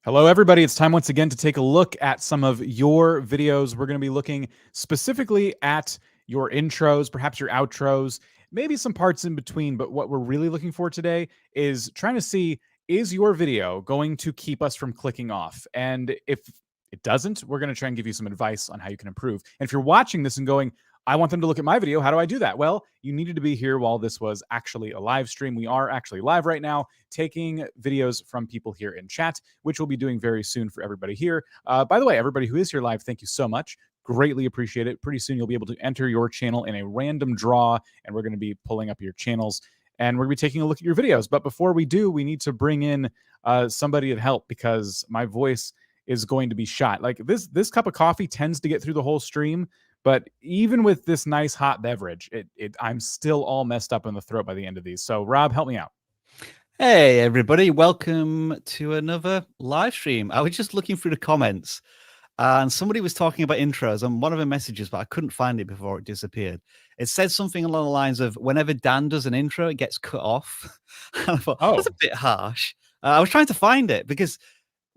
Hello, everybody. It's time once again to take a look at some of your videos. We're going to be looking specifically at your intros, perhaps your outros, maybe some parts in between. But what we're really looking for today is trying to see, is your video going to keep us from clicking off? And if it doesn't, we're going to try and give you some advice on how you can improve. And if you're watching this and going, I want them to look at my video, how do I do that? Well, you needed to be here while this was actually a live stream. We are actually live right now, taking videos from people here in chat, which we'll be doing very soon for everybody here. By the way, everybody who is here live, thank you so much. Greatly appreciate it. Pretty soon you'll be able to enter your channel in a random draw, and we're going to be pulling up your channels, and we're going to be taking a look at your videos. But before we do, we need to bring in somebody to help, because my voice is going to be shot. Like this cup of coffee tends to get through the whole stream, but even with this nice hot beverage, I'm still all messed up in the throat by the end of these. So Rob, help me out. Hey everybody, welcome to another live stream. I was just looking through the comments and somebody was talking about intros on one of the messages, but I couldn't find it before it disappeared. It said something along the lines of, whenever Dan does an intro, it gets cut off. And I thought, that's a bit harsh. I was trying to find it because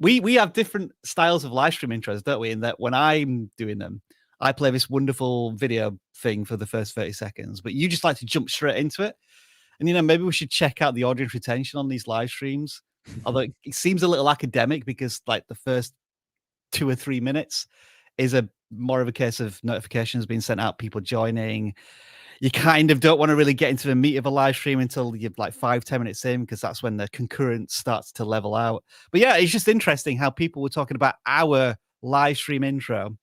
we have different styles of live stream intros, don't we? In that when I'm doing them, I play this wonderful video thing for the first 30 seconds, but you just like to jump straight into it. And, you know, maybe we should check out the audience retention on these live streams. Although it seems a little academic because like the first 2 or 3 minutes is more of a case of notifications being sent out, people joining. You kind of don't want to really get into the meat of a live stream until you're like 5-10 minutes in, because that's when the concurrence starts to level out. But yeah, it's just interesting how people were talking about our live stream intro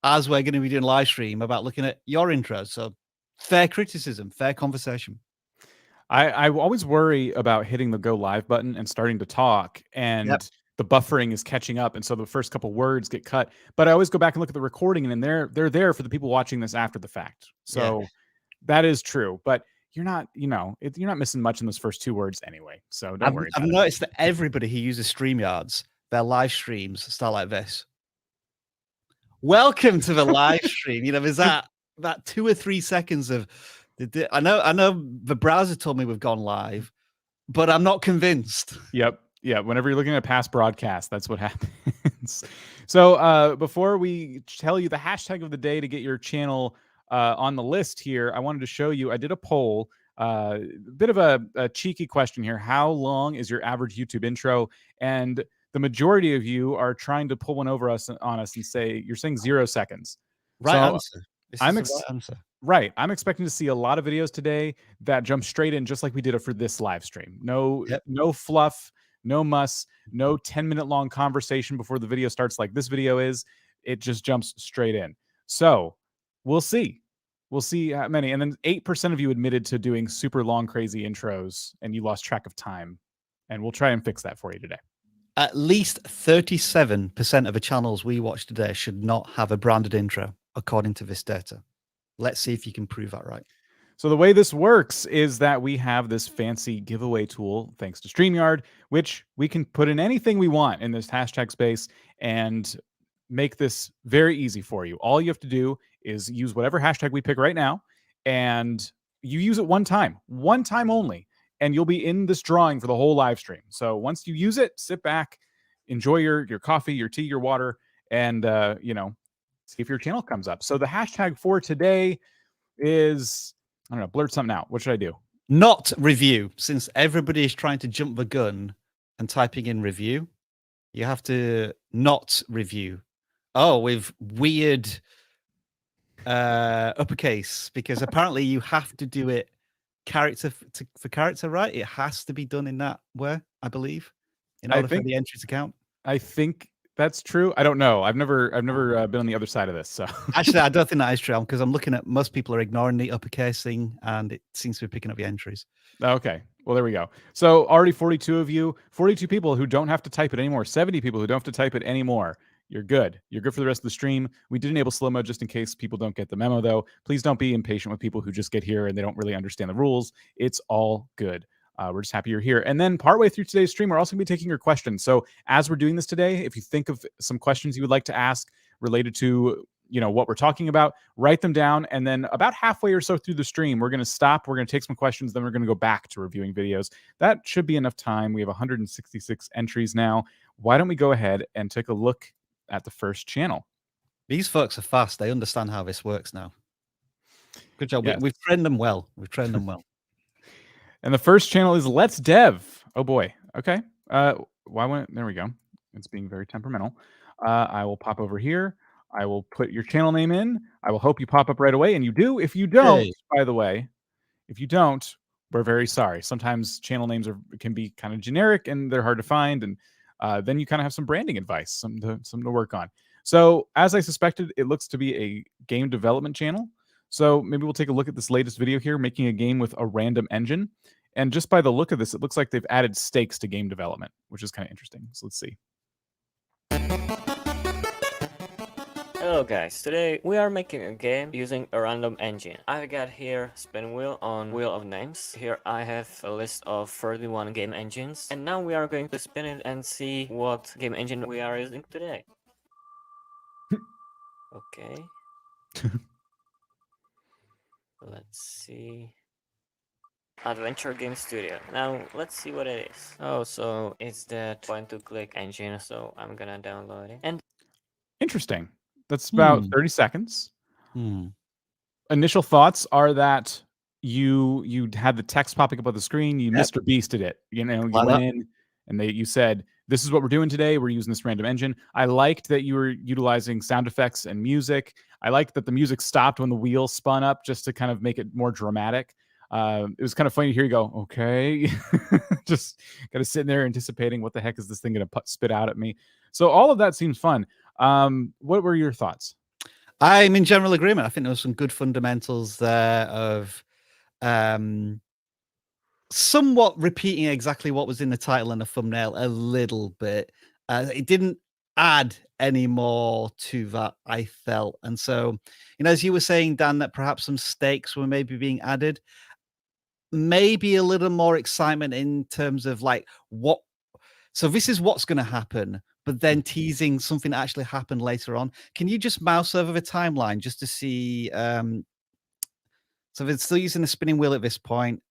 as we're going to be doing live stream about looking at your intros. So fair criticism, fair conversation. I always worry about hitting the go live button and starting to talk, and the buffering is catching up, and so the first couple words get cut. But I always go back and look at the recording, and then they're there for the people watching this after the fact. So that is true, but you're not, you're not missing much in those first 2 words anyway. So don't worry. I've noticed that everybody who uses StreamYards, their live streams start like this. Welcome to the live stream. You know, there's that 2 or 3 seconds of. I know the browser told me we've gone live, but I'm not convinced. Yep. Yeah. Whenever you're looking at past broadcasts, that's what happens. So before we tell you the hashtag of the day to get your channel on the list here, I wanted to show you, I did a poll, a bit of a cheeky question here. How long is your average YouTube intro? And the majority of you are trying to pull one over on us and say, you're saying 0 seconds. Right answer. Right. I'm expecting to see a lot of videos today that jump straight in, just like we did it for this live stream. No fluff, no muss, no 10-minute long conversation before the video starts like this video is. It just jumps straight in. So we'll see. We'll see how many. And then 8% of you admitted to doing super long, crazy intros, and you lost track of time. And we'll try and fix that for you today. At least 37% of the channels we watch today should not have a branded intro, according to this data. Let's see if you can prove that right. So the way this works is that we have this fancy giveaway tool, thanks to StreamYard, which we can put in anything we want in this hashtag space and make this very easy for you. All you have to do is use whatever hashtag we pick right now, and you use it one time only, and you'll be in this drawing for the whole live stream. So once you use it, sit back, enjoy your coffee, your tea, your water, and see if your channel comes up. So the hashtag for today is, I don't know, blurt something out. What should I do? Not review. Since everybody is trying to jump the gun and typing in review, you have to not review. Oh, with weird uppercase, because apparently you have to do it character for character, right? It has to be done in that way, I believe, in order for the entry to count. I think that's true. I don't know. I've never been on the other side of this. So actually, I don't think that is true, because I'm looking at most people are ignoring the uppercasing, and it seems to be picking up the entries. Okay. Well, there we go. So already 42 of you, 42 people who don't have to type it anymore, 70 people who don't have to type it anymore. You're good. You're good for the rest of the stream. We did enable slow-mo just in case people don't get the memo, though. Please don't be impatient with people who just get here and they don't really understand the rules. It's all good. We're just happy you're here. And then partway through today's stream, we're also going to be taking your questions. So as we're doing this today, if you think of some questions you would like to ask related to, what we're talking about, write them down. And then about halfway or so through the stream, we're going to stop. We're going to take some questions. Then we're going to go back to reviewing videos. That should be enough time. We have 166 entries now. why don't we go ahead and take a look at the first channel? These folks are fast. They understand how this works now. Good job. Yes. We've trained them well. We've trained them well. And the first channel is Let's Dev. Oh boy. Okay. Why went there we go. It's being very temperamental. I will pop over here. I will put your channel name in. I will hope you pop up right away. And you do. If you don't, Yay. by the way, if you don't, we're very sorry. Sometimes channel names can be kind of generic and they're hard to find. And then you kind of have some branding advice, something to work on. So as I suspected, it looks to be a game development channel. So maybe we'll take a look at this latest video here, making a game with a random engine. And just by the look of this, it looks like they've added stakes to game development, which is kind of interesting. So let's see. Hello guys, today we are making a game using a random engine. I got here spin wheel on wheel of names. Here I have a list of 31 game engines. And now we are going to spin it and see what game engine we are using today. Okay. Let's see. Adventure Game Studio. Now let's see what it is. Oh, so it's that point to click engine, so I'm gonna download it. And Interesting. That's about 30 seconds. Initial thoughts are that you had the text popping up on the screen. You Mr. Beasted it. You know, you went in and you said, "This is what we're doing today. We're using this random engine." I liked that you were utilizing sound effects and music. I liked that the music stopped when the wheel spun up, just to kind of make it more dramatic. It was kind of funny to hear you go, "Okay," just kind of sitting there anticipating what the heck is this thing going to spit out at me. So all of that seems fun. What were your thoughts? I'm in general agreement. I think there was some good fundamentals there of somewhat repeating exactly what was in the title and the thumbnail a little bit. It didn't add any more to that, I felt. And so, you know, as you were saying, Dan, that perhaps some stakes were maybe being added, maybe a little more excitement in terms of like what. So this is what's going to happen, but then teasing something that actually happened later on. Can you just mouse over the timeline just to see? So they're still using the spinning wheel at this point.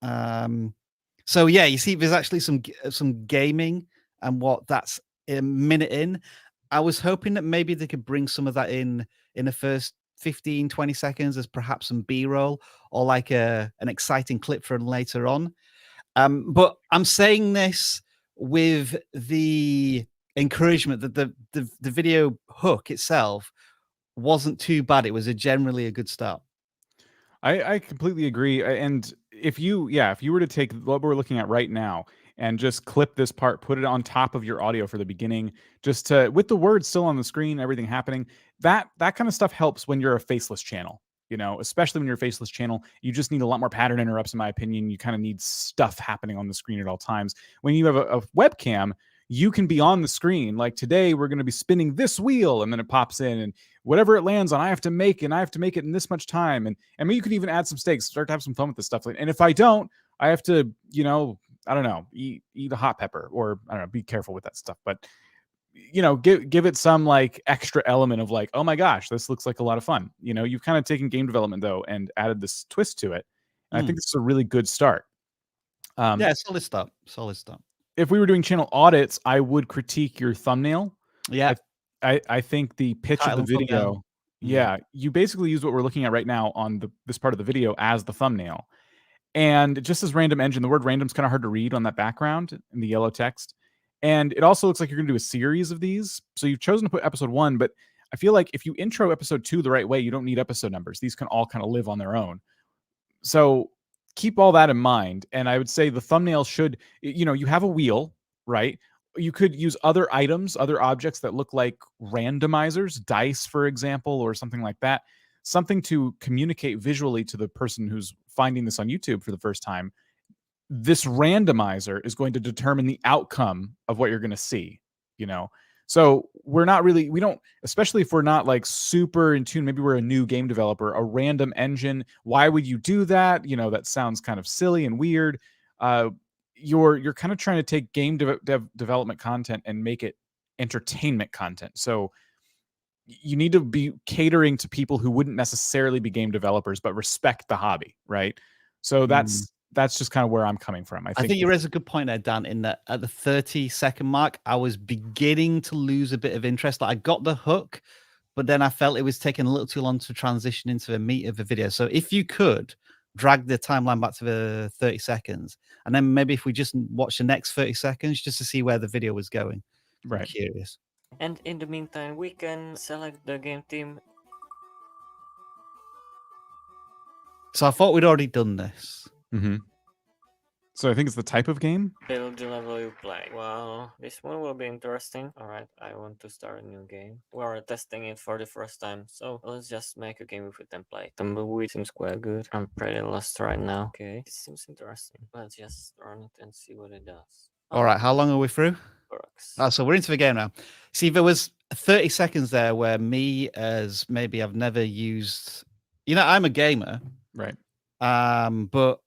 So yeah, you see, there's actually some gaming and what that's a minute in. I was hoping that maybe they could bring some of that in the first 15, 20 seconds as perhaps some B-roll or like an exciting clip from later on. But I'm saying this with the encouragement that the video hook itself wasn't too bad. It was generally a good start. I completely agree. And if you were to take what we're looking at right now and just clip this part, put it on top of your audio for the beginning, just to with the words still on the screen, everything happening, that kind of stuff helps when you're a faceless channel. You know, especially when you're a faceless channel, you just need a lot more pattern interrupts, in my opinion. You kind of need stuff happening on the screen at all times. When you have a webcam, you can be on the screen. Like today, we're going to be spinning this wheel, and then it pops in, and whatever it lands on, I have to make it in this much time. And I mean, you could even add some stakes, start to have some fun with this stuff. And if I don't, I have to, you know, I don't know, eat a hot pepper, or I don't know, be careful with that stuff. But you know, give it some like extra element of like, oh my gosh, this looks like a lot of fun. You know, you've kind of taken game development though and added this twist to it. And I think this is a really good start. Yeah, solid start. Solid start. If we were doing channel audits, I would critique your thumbnail. Yeah. I think the pitch Title of the and thumbnail. video, yeah, you basically use what we're looking at right now on this part of the video as the thumbnail. And just as random engine, the word random is kind of hard to read on that background in the yellow text. And it also looks like you're going to do a series of these. So you've chosen to put episode 1, but I feel like if you intro episode 2 the right way, you don't need episode numbers. These can all kind of live on their own. So keep all that in mind. And I would say the thumbnail should, you know, you have a wheel, right? You could use other items, other objects that look like randomizers, dice, for example, or something like that. Something to communicate visually to the person who's finding this on YouTube for the first time. This randomizer is going to determine the outcome of what you're going to see, you know? So we don't, especially if we're not like super in tune, maybe we're a new game developer, a random engine. Why would you do that? You know, that sounds kind of silly and weird. You're kind of trying to take game development content and make it entertainment content. So you need to be catering to people who wouldn't necessarily be game developers, but respect the hobby, right? So that's just kind of where I'm coming from. I think you raise a good point there, Dan, in that at the 30-second mark, I was beginning to lose a bit of interest. Like I got the hook, but then I felt it was taking a little too long to transition into the meat of the video. So if you could drag the timeline back to the 30 seconds, and then maybe if we just watch the next 30 seconds just to see where the video was going. Right. I'm curious. And in the meantime, we can select the game theme. So I thought we'd already done this. Mm-hmm. So I think it's the type of game. Build the level you play. Well, this one will be interesting. All right, I want to start a new game. We're testing it for the first time, so let's just make a game with a template. Tumbleweed seems quite good. I'm pretty lost right now. Okay, it seems interesting. Let's just run it and see what it does. All right, how long are we through? Works. Oh, so we're into the game now. See, there was 30 seconds there where me, as maybe I've never used, I'm a gamer, Right. but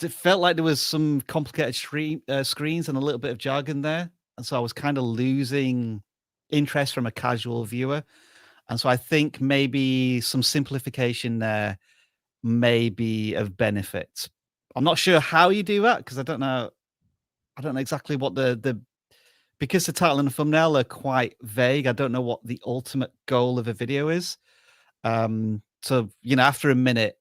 it felt like there was some complicated screens and a little bit of jargon there, and so I was kind of losing interest from a casual viewer. And so I think maybe some simplification there may be of benefit. I'm not sure how you do that because I don't know exactly what because the title and the thumbnail are quite vague. I don't know what the ultimate goal of a video is. So after a minute,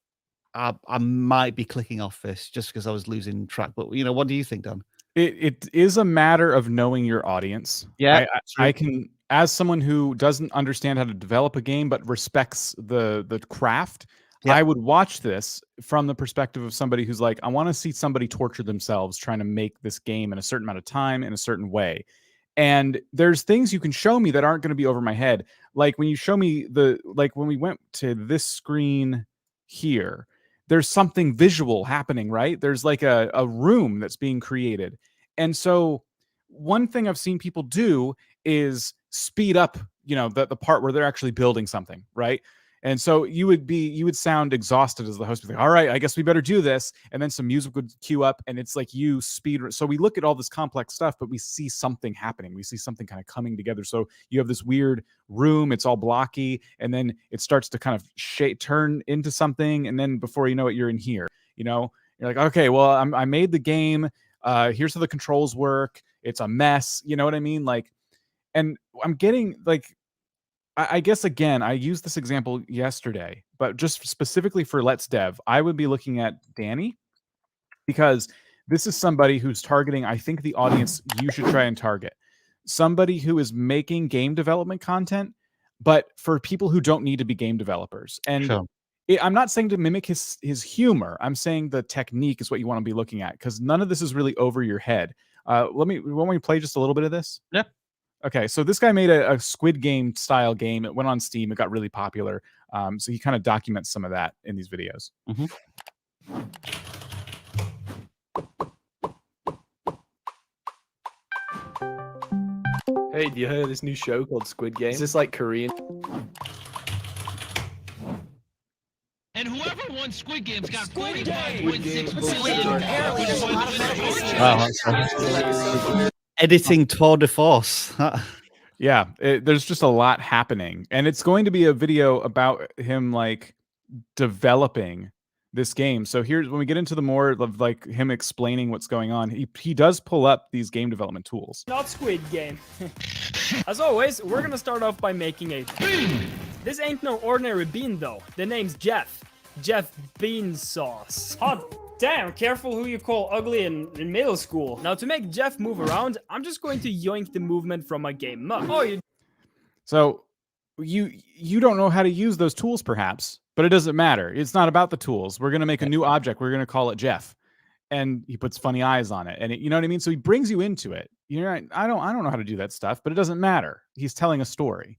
I might be clicking off this just because I was losing track. But what do you think, Dan? It is a matter of knowing your audience. Yeah, I can, as someone who doesn't understand how to develop a game but respects the craft, yeah. I would watch this from the perspective of somebody who's like, I want to see somebody torture themselves trying to make this game in a certain amount of time in a certain way. And there's things you can show me that aren't going to be over my head. Like when you show me when we went to this screen here, there's something visual happening, right? There's like a room that's being created. And so one thing I've seen people do is speed up, the part where they're actually building something, right? And so you would sound exhausted as the host, like, all right, I guess we better do this. And then some music would cue up and it's like you speed. So we look at all this complex stuff, but we see something happening. We see something kind of coming together. So you have this weird room, it's all blocky, and then it starts to kind of turn into something. And then before you know it, you're in here, you're like, okay, well, I made the game. Here's how the controls work. It's a mess. You know what I mean? Like, and I'm getting like, I guess, again, I used this example yesterday, but just specifically for Let's Dev, I would be looking at Danny because this is somebody who's targeting, I think, the audience you should try and target. Somebody who is making game development content, but for people who don't need to be game developers. And Sure. I'm not saying to mimic his humor. I'm saying the technique is what you want to be looking at because none of this is really over your head. Want me to play just a little bit of this? Yeah. Okay, so this guy made a Squid Game style game. It went on Steam. It got really popular. So he kind of documents some of that in these videos. Mm-hmm. Hey, do you hear this new show called Squid Game? Is this like Korean? And whoever won Squid Game's got Squid 45.6%. Editing tour de force. Yeah, there's just a lot happening. And it's going to be a video about him like developing this game. So here's when we get into the more of like him explaining what's going on. He does pull up these game development tools. Not Squid Game. As always, we're gonna start off by making a bean. This ain't no ordinary bean though. The name's Jeff. Jeff Bean Sauce. Hot damn, careful who you call ugly in middle school. Now to make Jeff move around, I'm just going to yoink the movement from my game mug. Oh, you. So you don't know how to use those tools perhaps, but it doesn't matter. It's not about the tools. We're going to make a new object. We're going to call it Jeff. And he puts funny eyes on it. And you know what I mean? So he brings you into it. You're right. I don't know how to do that stuff, but it doesn't matter. He's telling a story.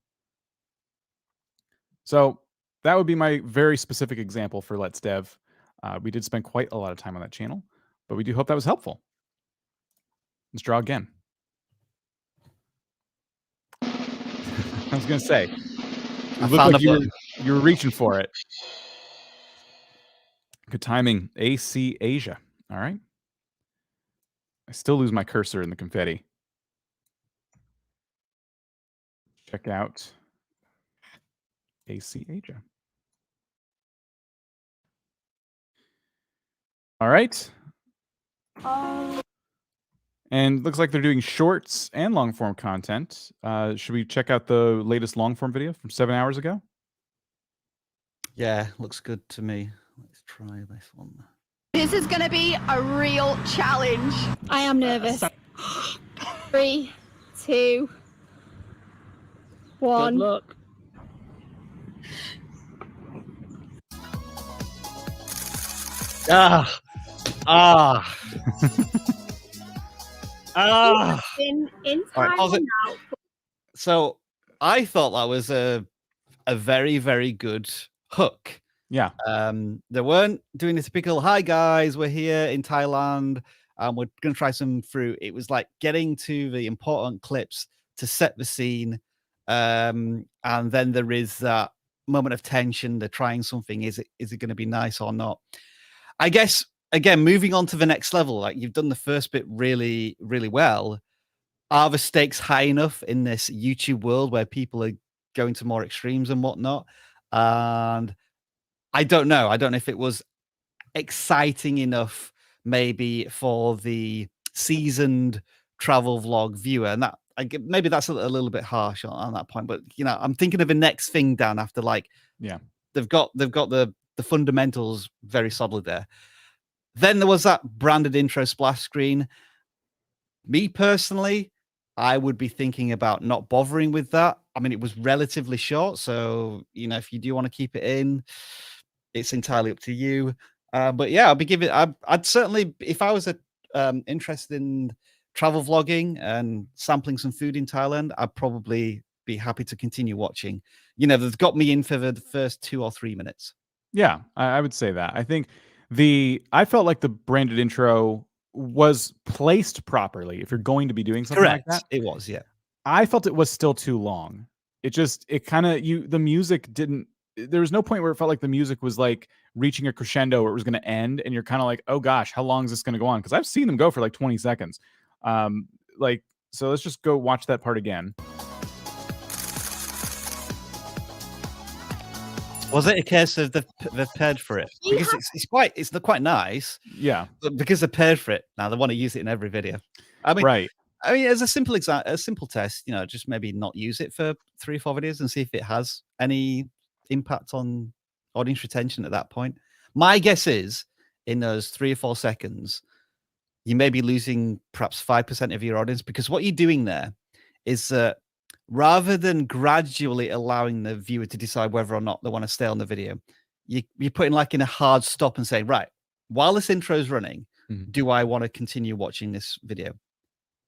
So that would be my very specific example for Let's Dev. We did spend quite a lot of time on that channel, but we do hope that was helpful. Let's draw again. I was going to say, it looked like you were reaching for it. Good timing. AC Asia. All right. I still lose my cursor in the confetti. Check out AC Asia. All right. And looks like they're doing shorts and long form content. Should we check out the latest long form video from 7 hours ago? Yeah, looks good to me. Let's try this one. This is gonna be a real challenge. I am nervous. 3, 2, 1. Good luck. Ah, ah, ah. In All right, time pause it. now. So I thought that was a very, very good hook. Yeah. They weren't doing the typical, hi guys, we're here in Thailand and we're going to try some fruit. It was like getting to the important clips to set the scene. And then there is that moment of tension. They're trying something. Is it going to be nice or not? I guess, again, moving on to the next level, like you've done the first bit really, really well. Are the stakes high enough in this YouTube world where people are going to more extremes and whatnot? And I don't know. I don't know if it was exciting enough, maybe for the seasoned travel vlog viewer, and that maybe that's a little bit harsh on that point. But you know, I'm thinking of the next thing, Dan. After like, Yeah, they've got the fundamentals very solid there. Then there was that branded intro splash screen. Me personally, I would be thinking about not bothering with that. I mean, it was relatively short, so you know, if you do want to keep it in, it's entirely up to you. But yeah, I'd be giving. I'd certainly, if I was interested in travel vlogging and sampling some food in Thailand, I'd probably be happy to continue watching. You know, they've got me in for the first 2 or 3 minutes. yeah, I would say that. I think I felt like the branded intro was placed properly. If you're going to be doing something Correct. like that, It was, yeah. I felt it was still too long. It kind of the music didn't. There was no point where it felt like the music was like reaching a crescendo where it was going to end, and you're kind of like, oh gosh, how long is this going to go on? Because I've seen them go for like 20 seconds. So let's just go watch that part again. Was it a case of they've paid for it? Because it's quite nice. Yeah, But because they've paid for it, now they want to use it in every video. I mean, right. I mean, as a simple test, you know, just maybe not use it for 3 or 4 videos and see if it has any impact on audience retention at that point. My guess is in those 3 or 4 seconds, you may be losing perhaps 5% of your audience, because what you're doing there is that rather than gradually allowing the viewer to decide whether or not they want to stay on the video, you're putting like in a hard stop and saying, right, while this intro is running, do I want to continue watching this video?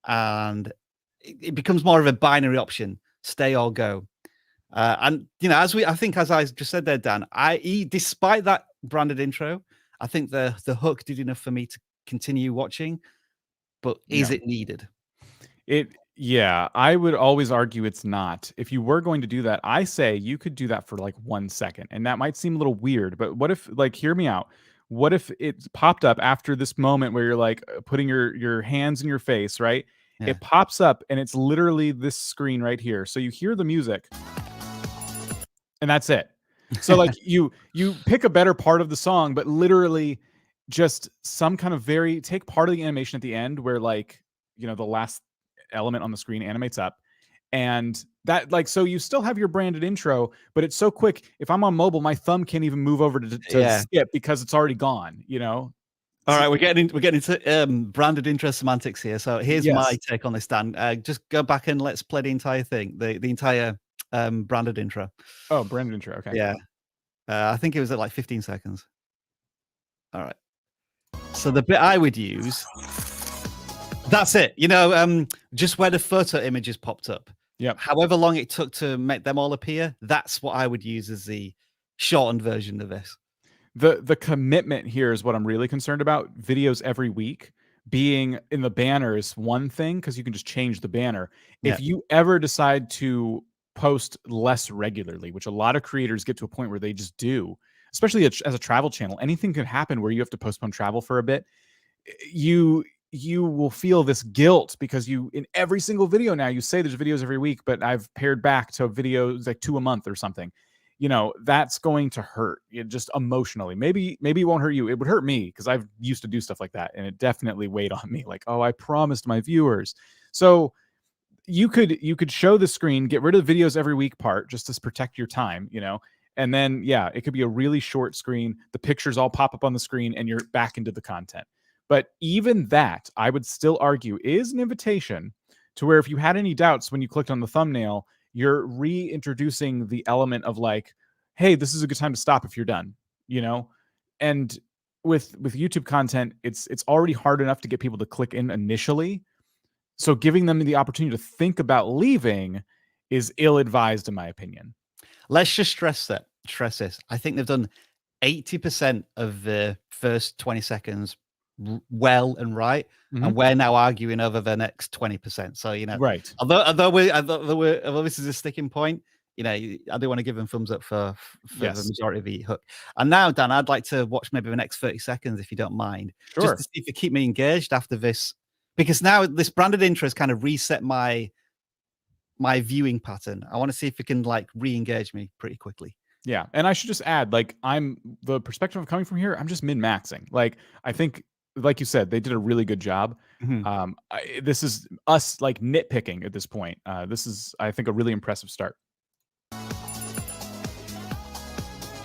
And it becomes more of a binary option, stay or go. And you know, as I just said there, Dan, despite that branded intro, I think the hook did enough for me to continue watching. But is it needed? Yeah, I would always argue it's not. If you were going to do that, I say you could do that for like 1 second, and that might seem a little weird. But what if, like, hear me out? What if it popped up after this moment where you're like putting your hands in your face, right? Yeah. It pops up and it's literally this screen right here. So you hear the music and that's it. So like you pick a better part of the song, but literally just some kind of take part of the animation at the end where, like, you know, the last element on the screen animates up, and that, like, so you still have your branded intro, but it's so quick. If I'm on mobile, my thumb can't even move over to skip because it's already gone, you know. All right, we're getting into branded intro semantics here. So here's my take on this, Dan. Just go back and let's play the entire thing, the entire branded intro. Oh, branded intro. Okay. Yeah. I think it was at like 15 seconds. All right. So the bit I would use, that's it. You know, just where the photo images popped up. Yep. However long it took to make them all appear, that's what I would use as the shortened version of this. The commitment here is what I'm really concerned about. Videos every week being in the banner is one thing, because you can just change the banner. Yeah. If you ever decide to post less regularly, which a lot of creators get to a point where they just do, especially as a travel channel, anything could happen where you have to postpone travel for a bit. You will feel this guilt because you, in every single video now, you say there's videos every week, but I've pared back to videos like 2 a month or something. you know, that's going to hurt just emotionally. Maybe it won't hurt you. It would hurt me because I've used to do stuff like that, and it definitely weighed on me. Like, oh, I promised my viewers. So you could show the screen, get rid of the videos every week part just to protect your time, you know, and then yeah, it could be a really short screen. The pictures all pop up on the screen, and you're back into the content. But even that, I would still argue, is an invitation to where if you had any doubts when you clicked on the thumbnail, you're reintroducing the element of like, hey, this is a good time to stop if you're done, you know? And with YouTube content, it's already hard enough to get people to click in initially. So giving them the opportunity to think about leaving is ill-advised, in my opinion. Let's just stress this. I think they've done 80% of the first 20 seconds well and right, and we're now arguing over the next 20%. So, you know, right. Although this is a sticking point, you know, I do want to give them thumbs up for Yes. the majority of the hook. And now, Dan, I'd like to watch maybe the next 30 seconds, if you don't mind, Sure. just to see if you keep me engaged after this, because now this branded intro has kind of reset my viewing pattern. I want to see if it can like re-engage me pretty quickly. Yeah, and I should just add, like, the perspective of coming from here, I'm just min-maxing. Like, I think, like you said, they did a really good job. This is us like nitpicking at this point. This is, I think, a really impressive start.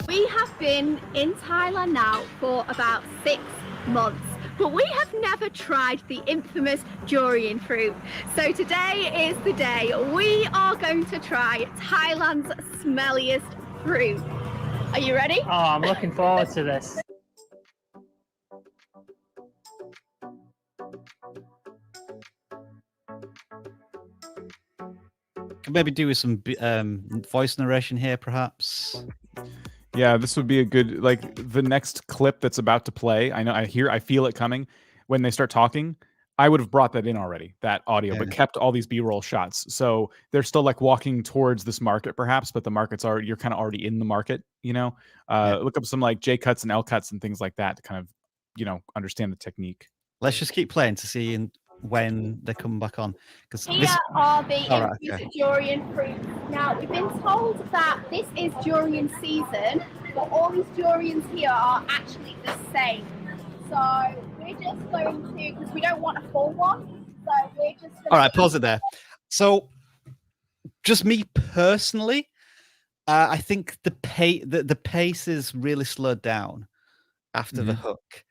We have been in Thailand now for about 6 months, but we have never tried the infamous durian fruit. So today is the day we are going to try Thailand's smelliest fruit. Are you ready? Oh, I'm looking forward to this. Could maybe do with some voice narration here, perhaps. Yeah, this would be a good, like, the next clip that's about to play. I feel it coming when they start talking. I would have brought that in already, that audio, but kept all these B-roll shots. So they're still like walking towards this market, perhaps, but the market's already, you're kind of already in the market, you know. Look up some like J cuts and L cuts and things like that to kind of, you know, understand the technique. Let's just keep playing to see when they come back on. Because Here are the durian fruits. Now, we've been told that this is durian season, but all these durians here are actually the same. So we're just going to, because we don't want a full one, so we're just going all right, pause it there. So just me personally, I think the pace is really slowed down after the hook.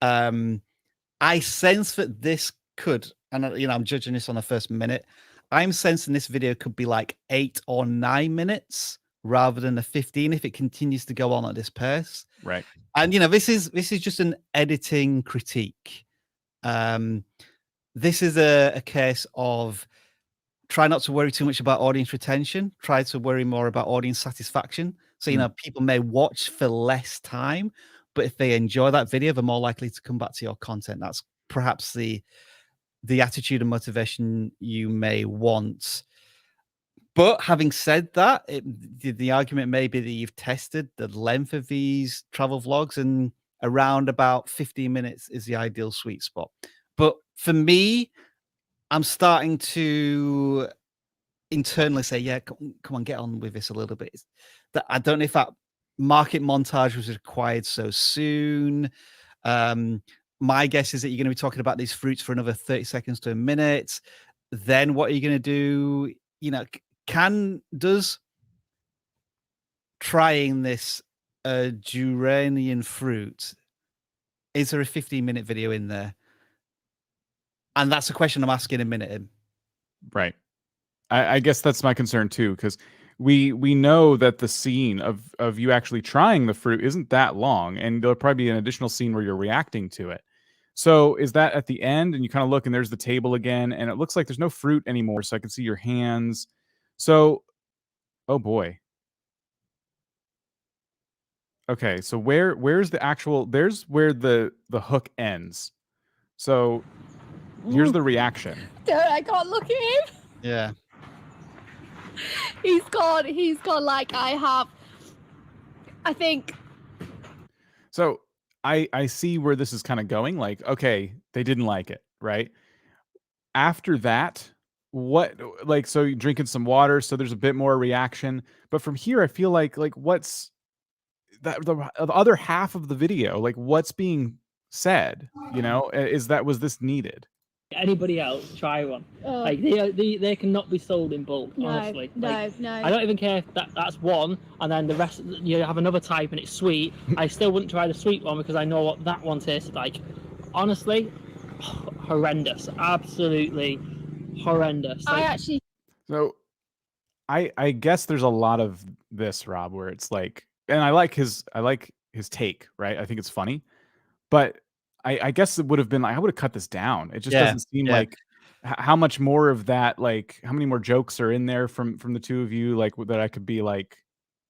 I sense that this could, and you know, I'm judging this on the first minute. I'm sensing this video could be like 8 or 9 minutes rather than the 15 if it continues to go on at this pace. Right. And you know, this is just an editing critique. This is a case of try not to worry too much about audience retention. Try to worry more about audience satisfaction. So you know, people may watch for less time, but if they enjoy that video, they're more likely to come back to your content. That's perhaps the attitude and motivation you may want. But having said that, the argument may be that you've tested the length of these travel vlogs, and around about 15 minutes is the ideal sweet spot. But for me, I'm starting to internally say, yeah, come on, get on with this a little bit. That I don't know if that market montage was required so soon. My guess is that you're going to be talking about these fruits for another 30 seconds to a minute. Then what are you going to do? You know, does trying this Duranian fruit, is there a 15-minute video in there? And that's a question I'm asking a minute in. Right. I guess that's my concern too, because we know that the scene of you actually trying the fruit isn't that long, and there'll probably be an additional scene where you're reacting to it. So is that at the end, and you kind of look and there's the table again, and it looks like there's no fruit anymore, so I can see your hands. So, oh boy. Okay, so where's the actual, there's where the hook ends. So here's the reaction. Dude, I can't look at him. Yeah. He's gone like I think. So I see where this is kind of going. Like, okay, they didn't like it, right? After that, what, like, so you're drinking some water, so there's a bit more reaction. But from here, I feel like what's that the other half of the video, like what's being said, you know, was this needed? Anybody else try one? Like they cannot be sold in bulk. Honestly, like, no. I don't even care if that's one, and then the rest you have another type and it's sweet. I still wouldn't try the sweet one because I know what that one tastes like. Honestly, horrendous, absolutely horrendous. I Like, actually So I guess there's a lot of this, Rob, where it's like, and I like his take, right? I think it's funny, but I guess it would have been like I would have cut this down. It just Yeah, doesn't seem yeah. like how much more of that, like how many more jokes are in there from the two of you, like that I could be like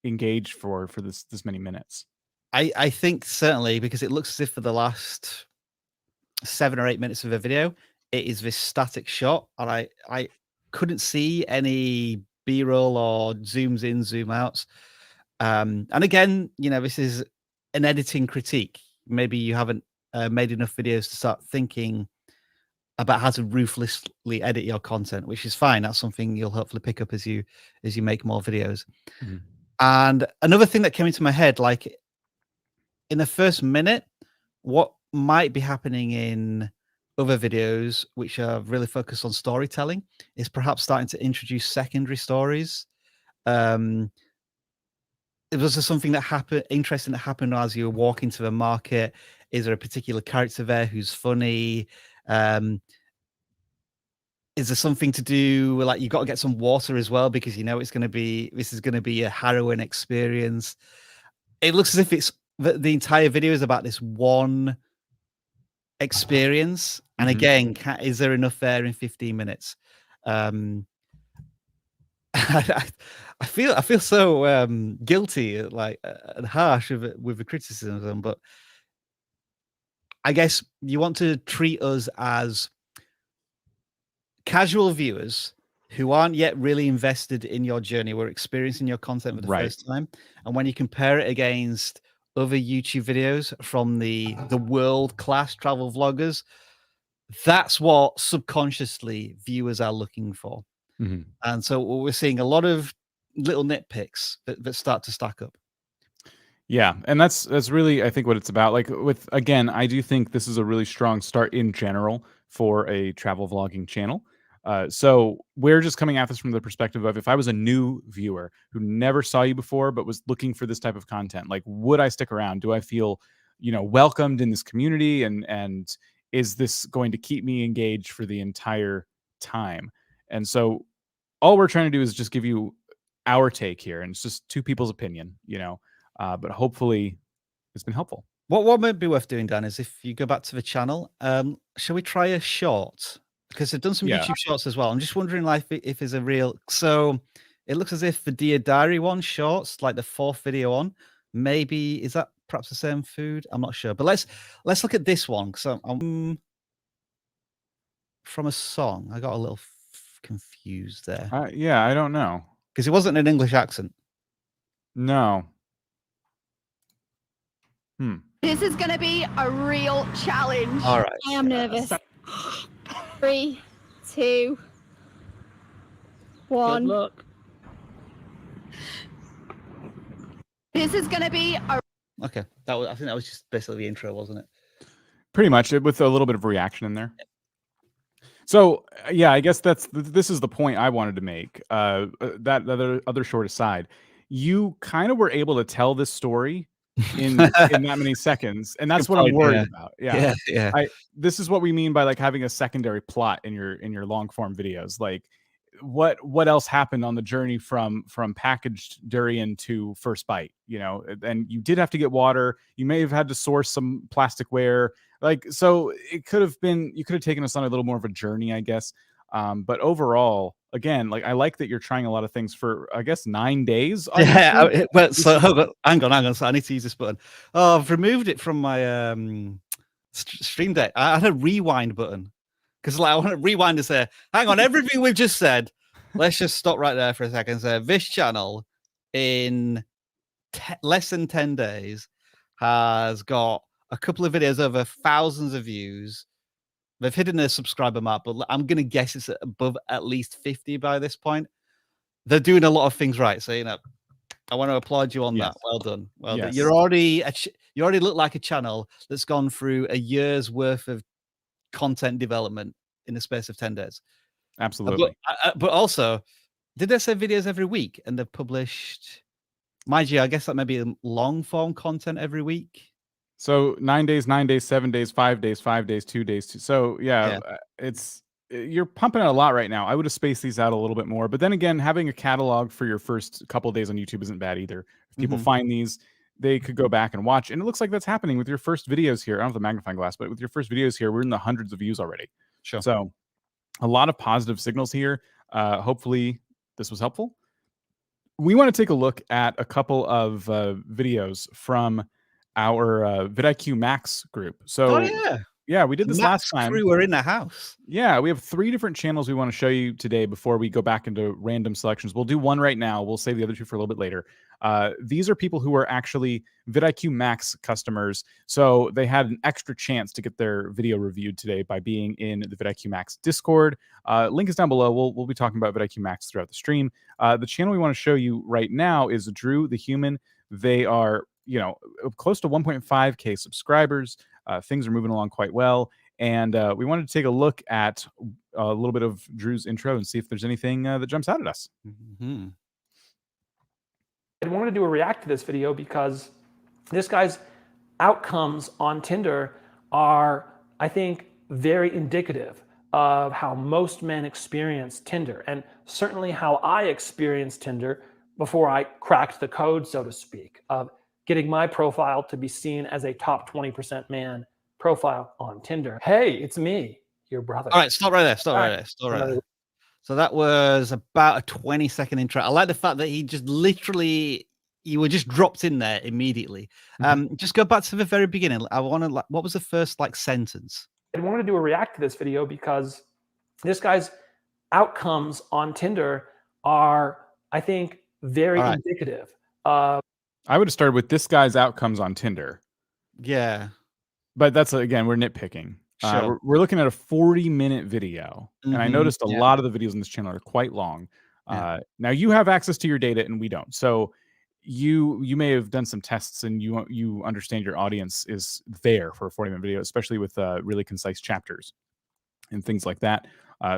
engaged for this many minutes. I think certainly because it looks as if for the last 7 or 8 minutes of a video, it is this static shot, and I couldn't see any B-roll or zooms in, zoom outs. And again, you know, this is an editing critique. Maybe you haven't made enough videos to start thinking about how to ruthlessly edit your content, which is fine. That's something you'll hopefully pick up as you make more videos. Mhm. And another thing that came into my head, like in the first minute, what might be happening in other videos which are really focused on storytelling is perhaps starting to introduce secondary stories. Was there something that happened interesting that happened as you were walking to the market? Is there a particular character there who's funny? Is there something to do like you got to get some water as well because you know this is going to be a harrowing experience? It looks as if it's the entire video is about this one experience. And Mhm. again, is there enough there in 15 minutes? I feel so guilty, like and harsh with the criticism, but I guess you want to treat us as casual viewers who aren't yet really invested in your journey. We're experiencing your content for the Right. first time, and when you compare it against other YouTube videos from the world-class travel vloggers, that's what subconsciously viewers are looking for. Mhm. And so we're seeing a lot of little nitpicks that start to stack up. Yeah, and that's really I think what it's about. Like with again, I do think this is a really strong start in general for a travel vlogging channel. So we're just coming at this from the perspective of if I was a new viewer who never saw you before but was looking for this type of content, like would I stick around? Do I feel, you know, welcomed in this community, and is this going to keep me engaged for the entire time? And so all we're trying to do is just give you our take here, and it's just two people's opinion, you know. But hopefully it's been helpful. What might be worth doing, Dan, is if you go back to the channel, shall we try a short? Because they've done some Yeah. YouTube shorts as well. I'm just wondering, like, if there's a real. So it looks as if the Dear Diary one shorts, like the 4th video on, maybe is that perhaps the same food? I'm not sure, but let's look at this one. So I'm from a song. I got a little confused there Yeah, I don't know. because it wasn't an English accent. No. This is going to be a real challenge. All right. I am nervous. 3, 2, good 1. luck. This is going to be a Okay, I think that was just basically the intro, wasn't it? Pretty much, with a little bit of reaction in there. So yeah, I guess this is the point I wanted to make. That other short aside, you kind of were able to tell this story in that many seconds, and that's Good what I'm point, worried yeah. about. Yeah. Yeah. This is what we mean by like having a secondary plot in your long form videos. Like what else happened on the journey from packaged durian to first bite, you know? And you did have to get water. You may have had to source some plasticware. Like, so it could have been, you could have taken us on a little more of a journey, I guess. But overall, again, like I like that you're trying a lot of things for, I guess, 9 days. on Yeah, YouTube. but so hang on. So I need to use this button. Oh, I've removed it from my stream deck. I had a rewind button because like I want to rewind to say, hang on, everything we've just said. Let's just stop right there for a second. So this channel in less than 10 days has got a couple of videos over thousands of views, They've hidden their subscriber mark, but I'm going to guess it's above at least 50 by this point. They're doing a lot of things right. So, I want to applaud you on that. Well done. Well done. Yes. You're already you already look like a channel that's gone through a year's worth of content development in the space of 10 days. Absolutely. But also, did they say videos every week? And they've published, mind you, I guess that may be long form content every week. So 9 days, 9 days, 7 days, 5 days, 5 days, 2 days. So yeah. You're pumping out a lot right now. I would have spaced these out a little bit more, but then again, having a catalog for your first couple of days on YouTube isn't bad either. If people find these, they could go back and watch. And it looks like that's happening with your first videos here. I don't have the magnifying glass, but with your first videos here, we're in the hundreds of views already. Sure. So a lot of positive signals here. Hopefully this was helpful. We want to take a look at a couple of videos from our VidIQ Max group. So yeah, we did this last time. We were in the house. Yeah, we have 3 different channels we want to show you today before we go back into random selections. We'll do one right now. We'll save the other 2 for a little bit later. These are people who are actually VidIQ Max customers, so they had an extra chance to get their video reviewed today by being in the VidIQ Max Discord. Link is down below. We'll be talking about VidIQ Max throughout the stream. The channel we want to show you right now is Drew the Human. They are, close to 1.5K subscribers. Things are moving along quite well. And we wanted to take a look at a little bit of Drew's intro and see if there's anything that jumps out at us. I wanted to do a react to this video because this guy's outcomes on Tinder are, I think, very indicative of how most men experience Tinder, and certainly how I experienced Tinder before I cracked the code, so to speak, of getting my profile to be seen as a top 20% man profile on Tinder. Hey, it's me, your brother. All right, stop right there. Stop right there. So that was about a 20-second intro. I like the fact that he just literally, you were just dropped in there immediately. Just go back to the very beginning. I want to, what was the first sentence? I wanted to do a react to this video because this guy's outcomes on Tinder are, I think, very indicative of. I would have started with this guy's outcomes on Tinder. Yeah. But that's, again, we're nitpicking. Sure. We're looking at a 40-minute video. And I noticed a lot of the videos on this channel are quite long. Now, you have access to your data and we don't. So you may have done some tests and you understand your audience is there for a 40-minute video, especially with really concise chapters and things like that.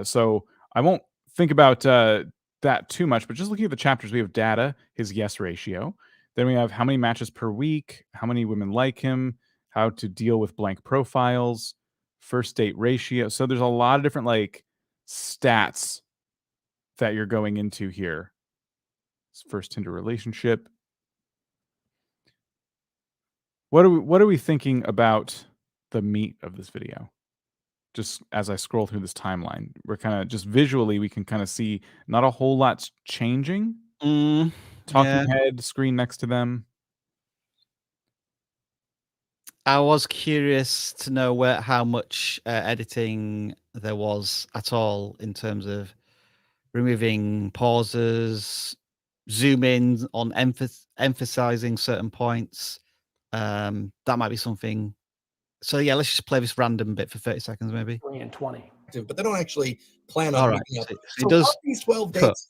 So I won't think about that too much, but just looking at the chapters, we have data, his yes ratio. Then we have how many matches per week, how many women like him, how to deal with blank profiles, first date ratio. So there's a lot of different stats that you're going into here. His first Tinder relationship. What are we thinking about the meat of this video? Just as I scroll through this timeline, we're kind of just visually, we can kind of see not a whole lot's changing. Talking head, screen next to them. I was curious to know how much editing there was at all in terms of removing pauses, zoom in on emphasizing certain points. That might be something. So yeah, let's just play this random bit for 30 seconds, maybe. 3 and 20. But they don't actually plan on meeting up. So So does of these 12 dates.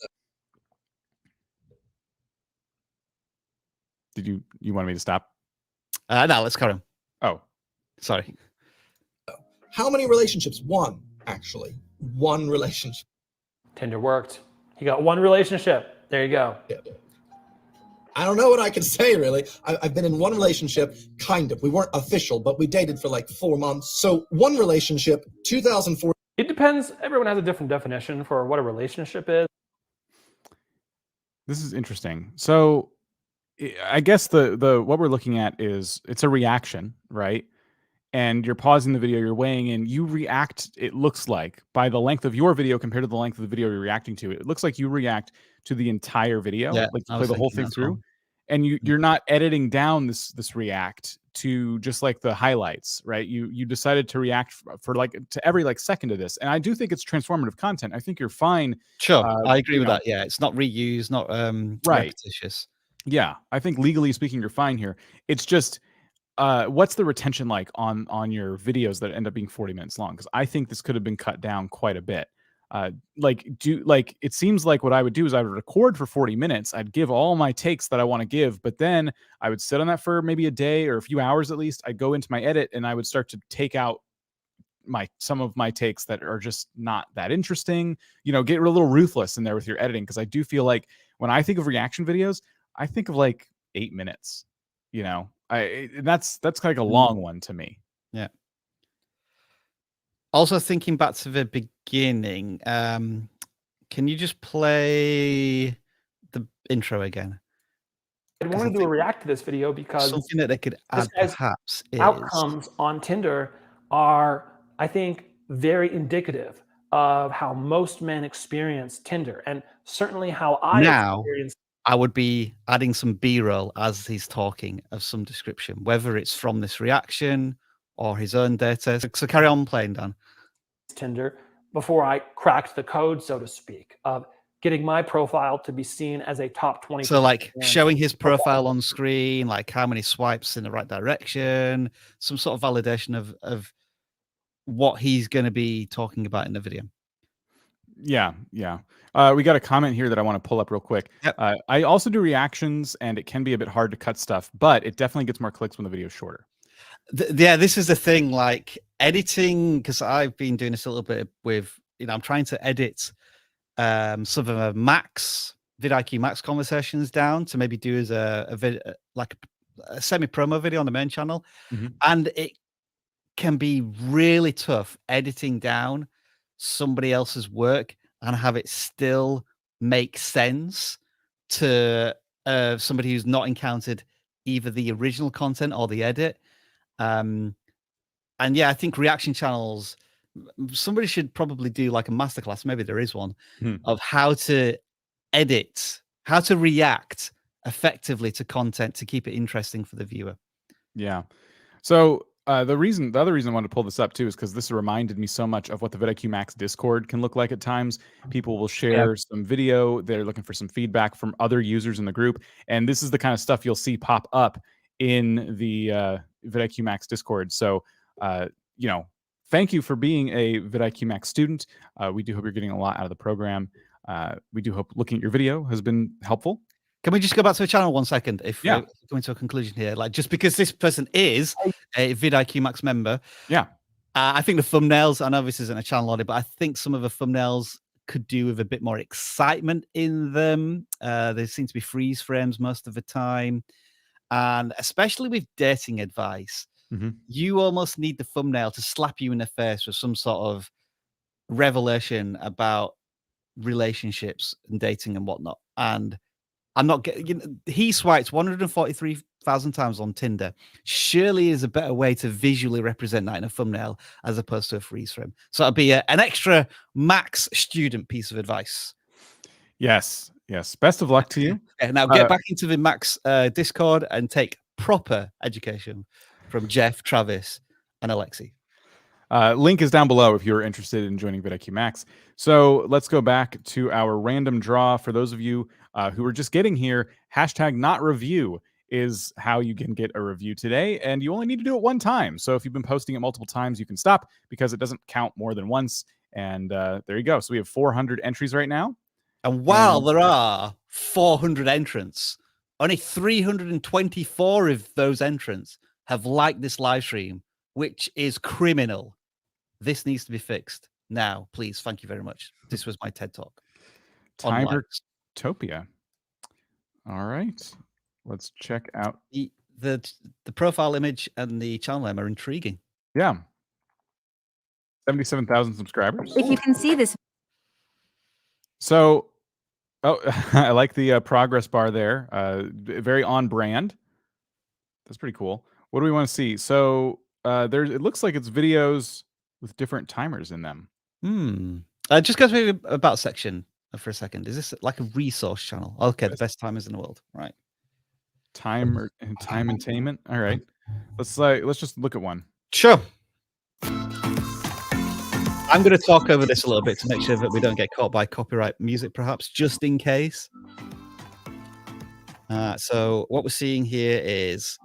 Did you want me to stop? No, let's carry on. Oh, sorry. How many relationships? One, actually. One relationship. Tinder worked. He got one relationship. There you go. Yeah. I don't know what I can say, really. I've been in one relationship, kind of. We weren't official, but we dated for 4 months. So one relationship, 2004. It depends. Everyone has a different definition for what a relationship is. this is interesting. So I guess the what we're looking at is it's a reaction, right? And you're pausing the video, you're weighing in, you react, it looks like, by the length of your video compared to the length of the video you're reacting to. It looks like you react to the entire video, Yeah, like you I play was the whole thinking thing that through. one. And you're not editing down this react to just like the highlights, right? You decided to react for like to every like second of this. And I do think it's transformative content. I think you're fine. Sure, I agree you with know. that. Yeah, it's not reused, not Right. repetitious. Yeah, I think legally speaking, you're fine here. It's just what's the retention like on your videos that end up being 40 minutes long? Because I think this could have been cut down quite a bit. It seems like what I would do is I would record for 40 minutes. I'd give all my takes that I want to give, but then I would sit on that for maybe a day or a few hours at least. I'd go into my edit and I would start to take out some of my takes that are just not that interesting. Get a little ruthless in there with your editing, because I do feel like when I think of reaction videos, I think of like 8 minutes. That's like a long one to me. Yeah. Also, thinking back to the beginning, can you just play the intro again? I wanted to do a react to this video because something that they could add perhaps is outcomes on Tinder are, I think, very indicative of how most men experience Tinder, and certainly how I experience. I would be adding some B-roll as he's talking of some description, whether it's from this reaction or his own data. So carry on playing, Dan. Tinder before I cracked the code, so to speak, of getting my profile to be seen as a top 20. So like showing his profile on screen, like how many swipes in the right direction, some sort of validation of what he's going to be talking about in the video. Yeah. We got a comment here that I want to pull up real quick. Yep. I also do reactions, and it can be a bit hard to cut stuff, but it definitely gets more clicks when the video is shorter. Yeah, this is the thing, like editing, because I've been doing this a little bit with, I'm trying to edit some of the VidIQ Max conversations down to maybe do as a semi-promo video on the main channel. Mm-hmm. And it can be really tough editing down somebody else's work and have it still make sense to somebody who's not encountered either the original content or the edit. And yeah, I think reaction channels, somebody should probably do like a masterclass, maybe there is one, of how to edit, how to react effectively to content to keep it interesting for the viewer. Yeah. So the other reason I wanted to pull this up too is because this reminded me so much of what the VidIQ Max Discord can look like at times. People will share some video, they're looking for some feedback from other users in the group, and this is the kind of stuff you'll see pop up in the VidIQ Max Discord. So, thank you for being a VidIQ Max student. We do hope you're getting a lot out of the program. We do hope looking at your video has been helpful. Can we just go back to the channel 1 second? If we're coming to a conclusion here, like just because this person is a VidIQ Max member, I think the thumbnails, I know this isn't a channel audit, but I think some of the thumbnails could do with a bit more excitement in them. There seem to be freeze frames most of the time. And especially with dating advice, you almost need the thumbnail to slap you in the face with some sort of revelation about relationships and dating and whatnot. And I'm not getting, he swiped 143,000 times on Tinder. Surely is a better way to visually represent that in a thumbnail as opposed to a freeze frame. So it'll be an extra Max student piece of advice. Yes. Best of luck to you. Now get back into the Max Discord and take proper education from Jeff, Travis, and Alexi. Link is down below if you're interested in joining VidIQ Max. So let's go back to our random draw. For those of you who are just getting here, #notreview is how you can get a review today, and you only need to do it one time. So if you've been posting it multiple times, you can stop because it doesn't count more than once. And there you go. So we have 400 entries right now. And while there are 400 entrants, only 324 of those entrants have liked this live stream, which is criminal. This needs to be fixed now, please. Thank you very much. This was my TED Talk. Timertopia. All right. Let's check out. The profile image and the channel name are intriguing. Yeah. 77,000 subscribers. If you can see this. So, I like the progress bar there. Very on brand. That's pretty cool. What do we want to see? So, it looks like it's videos with different timers in them. Just go to the about section for a second. Is this like a resource channel? Okay, the best timers in the world, right? Time entertainment. All right, let's just look at one. Sure. I'm going to talk over this a little bit to make sure that we don't get caught by copyright music, perhaps, just in case. So what we're seeing here is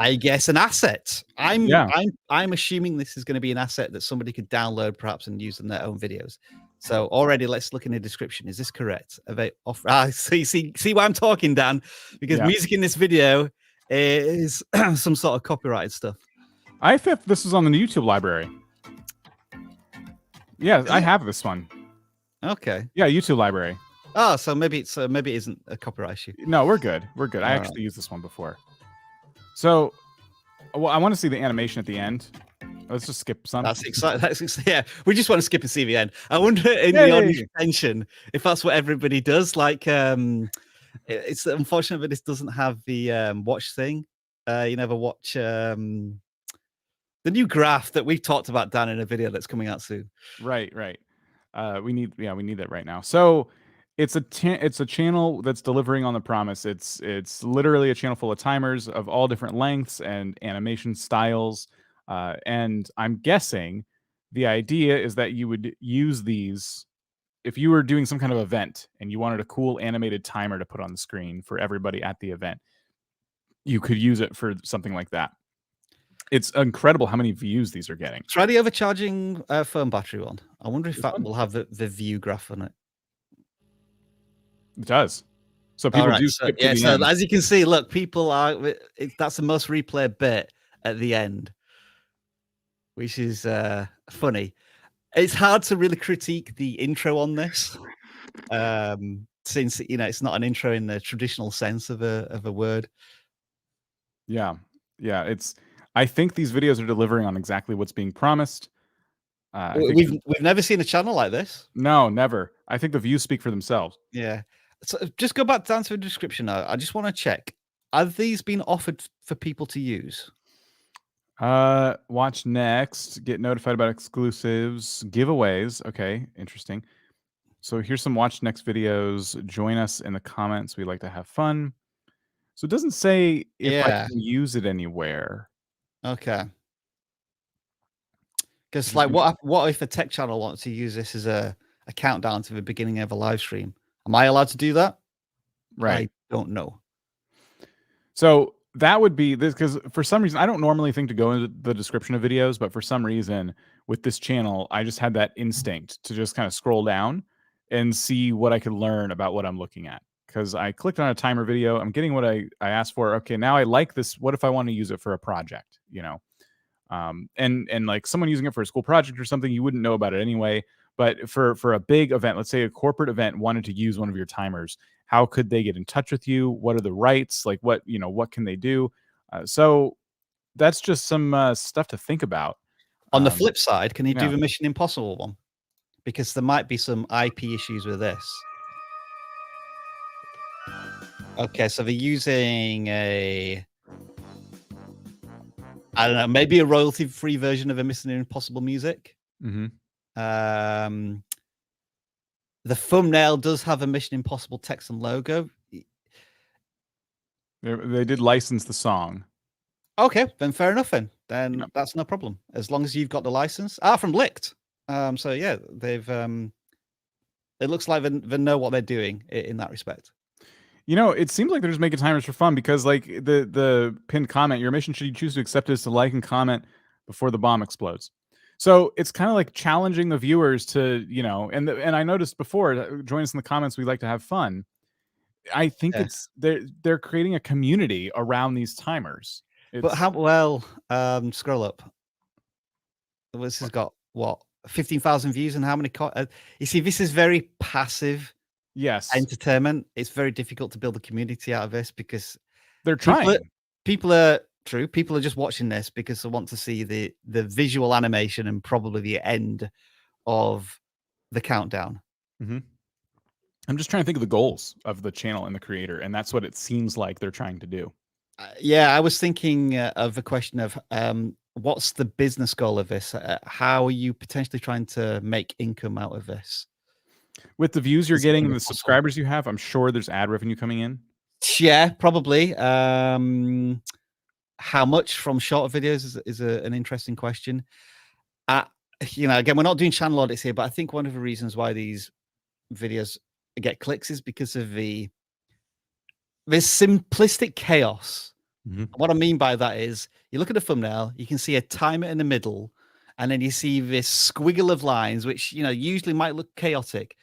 I guess an asset. Yeah. I'm assuming this is going to be an asset that somebody could download perhaps and use in their own videos. So already let's look in the description. Is this correct? See why I'm talking, Dan? Because Yeah. music in this video is some sort of copyrighted stuff. I thought this was on the YouTube library. Yeah, I have this one. Okay. Yeah, YouTube library. Oh, so maybe it isn't a copyright issue. No, we're good. We're good. I actually used this one before. So, well, I want to see the animation at the end. Let's just skip some. That's exciting. Yeah, we just want to skip and see the end. I wonder in the audience attention if that's what everybody does. Like, it's unfortunate that this doesn't have the watch thing. You never watch the new graph that we've talked about, Dan, in a video that's coming out soon. Right. We need that right now. So it's a channel that's delivering on the promise. It's literally a channel full of timers of all different lengths and animation styles. And I'm guessing the idea is that you would use these if you were doing some kind of event and you wanted a cool animated timer to put on the screen for everybody at the event. You could use it for something like that. It's incredible how many views these are getting. Try the overcharging phone battery one. I wonder if that will have the view graph on it. It does. So people do skip to the end. As you can see, look, people are. That's the most replayed bit at the end, which is funny. It's hard to really critique the intro on this, since it's not an intro in the traditional sense of a word. Yeah. I think these videos are delivering on exactly what's being promised. We've never seen a channel like this. No, never. I think the views speak for themselves. Yeah. So just go back down to the description now. I just want to check. Have these been offered for people to use? Watch next. Get notified about exclusives. Giveaways. Okay, interesting. So here's some watch next videos. Join us in the comments. We like to have fun. So it doesn't say if I can use it anywhere. Okay. Because like, what if a tech channel wants to use this as a countdown to the beginning of a live stream? Am I allowed to do that? Right. I don't know. So that would be this, because for some reason, I don't normally think to go into the description of videos, but for some reason with this channel, I just had that instinct to just kind of scroll down and see what I could learn about what I'm looking at. Because I clicked on a timer video, I'm getting what I asked for. Okay, now I like this. What if I want to use it for a project? And like someone using it for a school project or something, you wouldn't know about it anyway. But for a big event, let's say a corporate event wanted to use one of your timers, how could they get in touch with you? What are the rights? Like what can they do? So that's just some stuff to think about. On the flip side, can you do the Mission Impossible one? Because there might be some IP issues with this. Okay, so they're using I don't know, maybe a royalty-free version of a Mission Impossible music. Mm-hmm. The thumbnail does have a Mission Impossible text and logo. They did license the song. Okay, then fair enough. Then that's no problem as long as you've got the license. From Licked. So yeah, they've. It looks like they know what they're doing in that respect. It seems like they're just making timers for fun because, like the pinned comment, your mission should you choose to accept is to like and comment before the bomb explodes. So it's kind of like challenging the viewers to, and I noticed before, join us in the comments. We like to have fun. I think they're creating a community around these timers. But how well? Scroll up. This has got what 15,000 views and how many? You see, this is very passive. Yes, entertainment. It's very difficult to build a community out of this because they're trying. People are just watching this because they want to see the visual animation and probably the end of the countdown. Mm-hmm. I'm just trying to think of the goals of the channel and the creator, and that's what it seems like they're trying to do. Yeah, I was thinking of a question of what's the business goal of this? How are you potentially trying to make income out of this? With the views you're getting and the subscribers you have, I'm sure there's ad revenue coming in. Yeah, probably. How much from short videos is an interesting question. Again, we're not doing channel audits here, but I think one of the reasons why these videos get clicks is because of this simplistic chaos What I mean by that is you look at the thumbnail, you can see a timer in the middle, and then you see this squiggle of lines, which usually might look chaotic,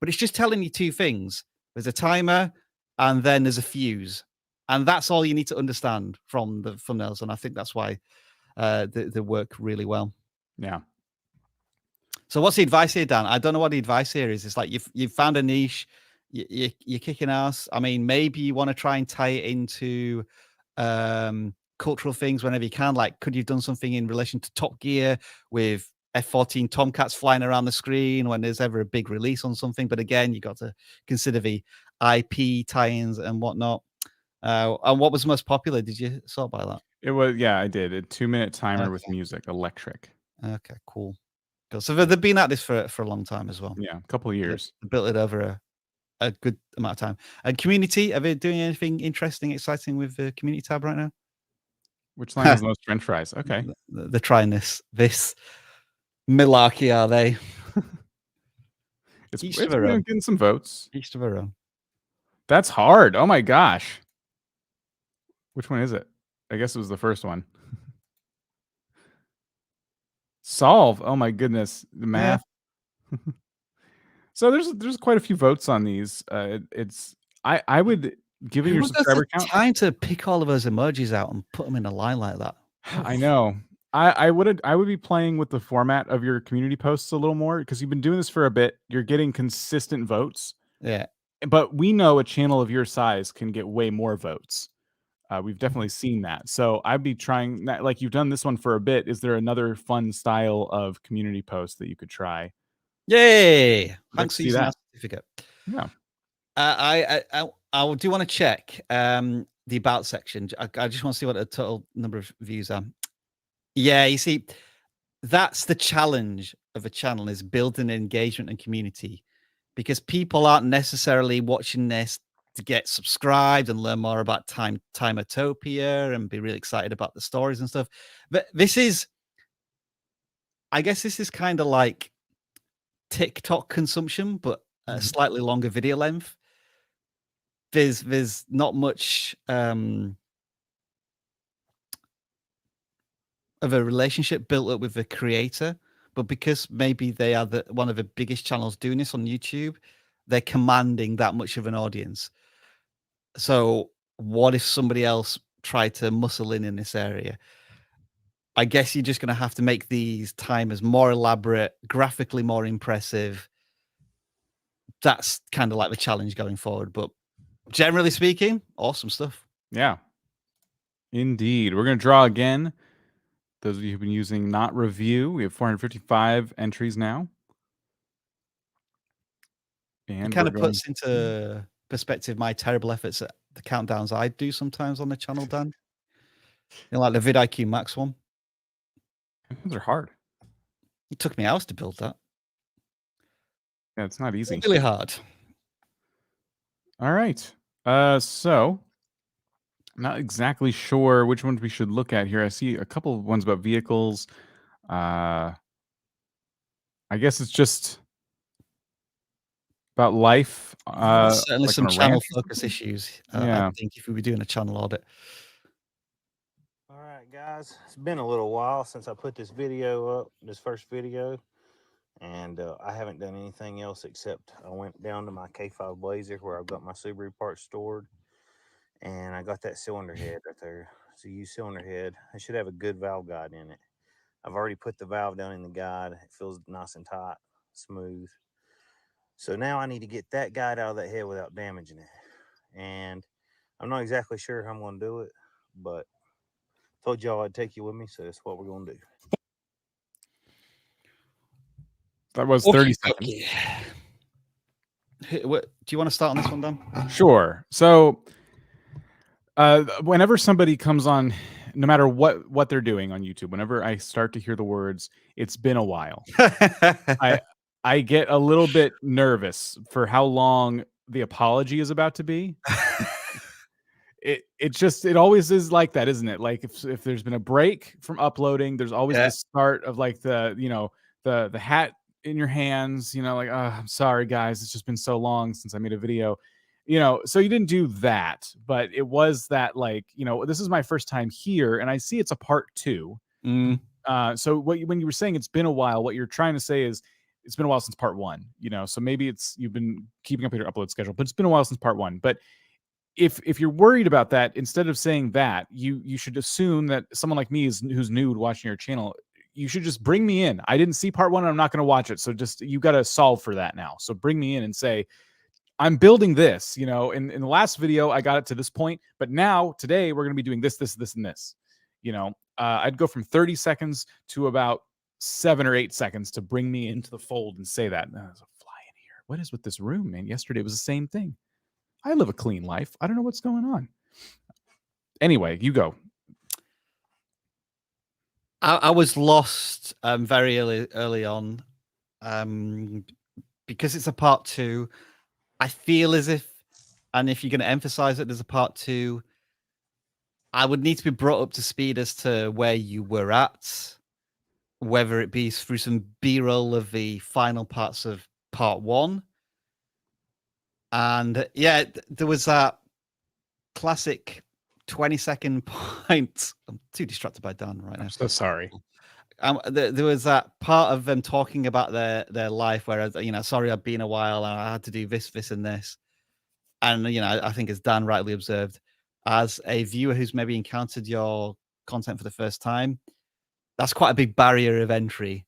but it's just telling you two things. There's a timer, and then there's a fuse. And that's all you need to understand from the thumbnails. And I think that's why they work really well. Yeah. So what's the advice here, Dan? I don't know what the advice here is. It's like you've found a niche, you're kicking ass. I mean, maybe you want to try and tie it into cultural things whenever you can. Like, could you have done something in relation to Top Gear with F-14 Tomcats flying around the screen when there's ever a big release on something? But again, you got to consider the IP tie-ins and whatnot. And what was most popular? Did you sort by that? It was, yeah, I did. A 2-minute timer with music, electric. Okay, cool. So they've been at this for a long time as well. Yeah, a couple of years. They built it over a good amount of time. And community, are they doing anything interesting, exciting with the community tab right now? Which line has the most French fries? Okay. They're trying this malarkey, are they? It's getting some votes. Each to their own. That's hard. Oh my gosh. Which one is it? I guess it was the first one. Solve. Oh my goodness. The math. Yeah. So there's quite a few votes on these. I would, given your subscriber count, time to pick all of those emojis out and put them in a line like that. I know. I would be playing with the format of your community posts a little more, because you've been doing this for a bit. You're getting consistent votes. Yeah. But we know a channel of your size can get way more votes. We've definitely seen that. So I'd be trying that. Like, you've done this one for a bit. Is there another fun style of community post that you could try? Yay! Thanks for using that certificate. Yeah. I do want to check the about section. I just want to see what the total number of views are. Yeah, you see, that's the challenge of a channel, is building engagement and community, because people aren't necessarily watching this to get subscribed and learn more about Timertopia and be really excited about the stories and stuff. But I guess this is kind of like TikTok consumption, but a slightly longer video length. There's not much of a relationship built up with the creator, but because maybe they are one of the biggest channels doing this on YouTube, they're commanding that much of an audience. So what if somebody else tried to muscle in this area? I guess you're just going to have to make these timers more elaborate, graphically more impressive. That's kind of like the challenge going forward. But generally speaking, awesome stuff. Yeah, indeed. We're going to draw again. Those of you who've been using Not Review, we have 455 entries now. And it kind of puts into perspective my terrible efforts at the countdowns I do sometimes on the channel, Dan. Like the VidIQ Max one. Those are hard. It took me hours to build that. Yeah, it's not easy. It's really hard. All right. So I'm not exactly sure which ones we should look at here. I see a couple of ones about vehicles. I guess it's just about life. Certainly like some channel focus issues. Yeah. I think if we were doing a channel audit. All right, guys, it's been a little while since I put this video up, this first video, and I haven't done anything else except I went down to my K5 Blazer where I've got my Subaru parts stored, and I got that cylinder head right there. It's a U cylinder head. It should have a good valve guide in it. I've already put the valve down in the guide. It feels nice and tight, smooth. So now I need to get that guide out of that head without damaging it. And I'm not exactly sure how I'm going to do it, but I told y'all I'd take you with me, so that's what we're going to do. That was 30 seconds. What, do you want to start on this one, Dan? Sure. So whenever somebody comes on, no matter what they're doing on YouTube, whenever I start to hear the words, "It's been a while," I get a little bit nervous for how long the apology is about to be. It always is like that, isn't it? Like if there's been a break from uploading, there's always the start of like the hat in your hands, like, oh, I'm sorry guys, it's just been so long since I made a video. you know, so you didn't do that, but it was that, like, you know, this is my first time here, and I see it's a part 2. So when you were saying it's been a while, what you're trying to say is it's been a while since part 1, you know, so maybe you've been keeping up with your upload schedule, but it's been a while since part 1. But if you're worried about that, instead of saying that, you should assume that someone like me who's new to watching your channel, you should just bring me in. I didn't see part 1, and I'm not going to watch it. So just, you got to solve for that now. So bring me in and say, I'm building this, you know, in the last video, I got it to this point, but now today we're going to be doing this, this, this, and this, you know. I'd go from 30 seconds to about 7 or 8 seconds to bring me into the fold and say that. There's a fly in here. What is with this room, man? Yesterday was the same thing. I live a clean life. I don't know what's going on. Anyway, you go. I was lost very early on because it's a part 2. I feel as if, and if you're going to emphasize that there's a part 2, I would need to be brought up to speed as to where you were at, whether it be through some B-roll of the final parts of part 1. And yeah, there was that classic 20-second point. I'm too distracted by Dan right now. I'm so sorry. There was that part of them talking about their life where, you know, sorry, I've been a while and I had to do this, this, and this. And, you know, I think, as Dan rightly observed, as a viewer who's maybe encountered your content for the first time, that's quite a big barrier of entry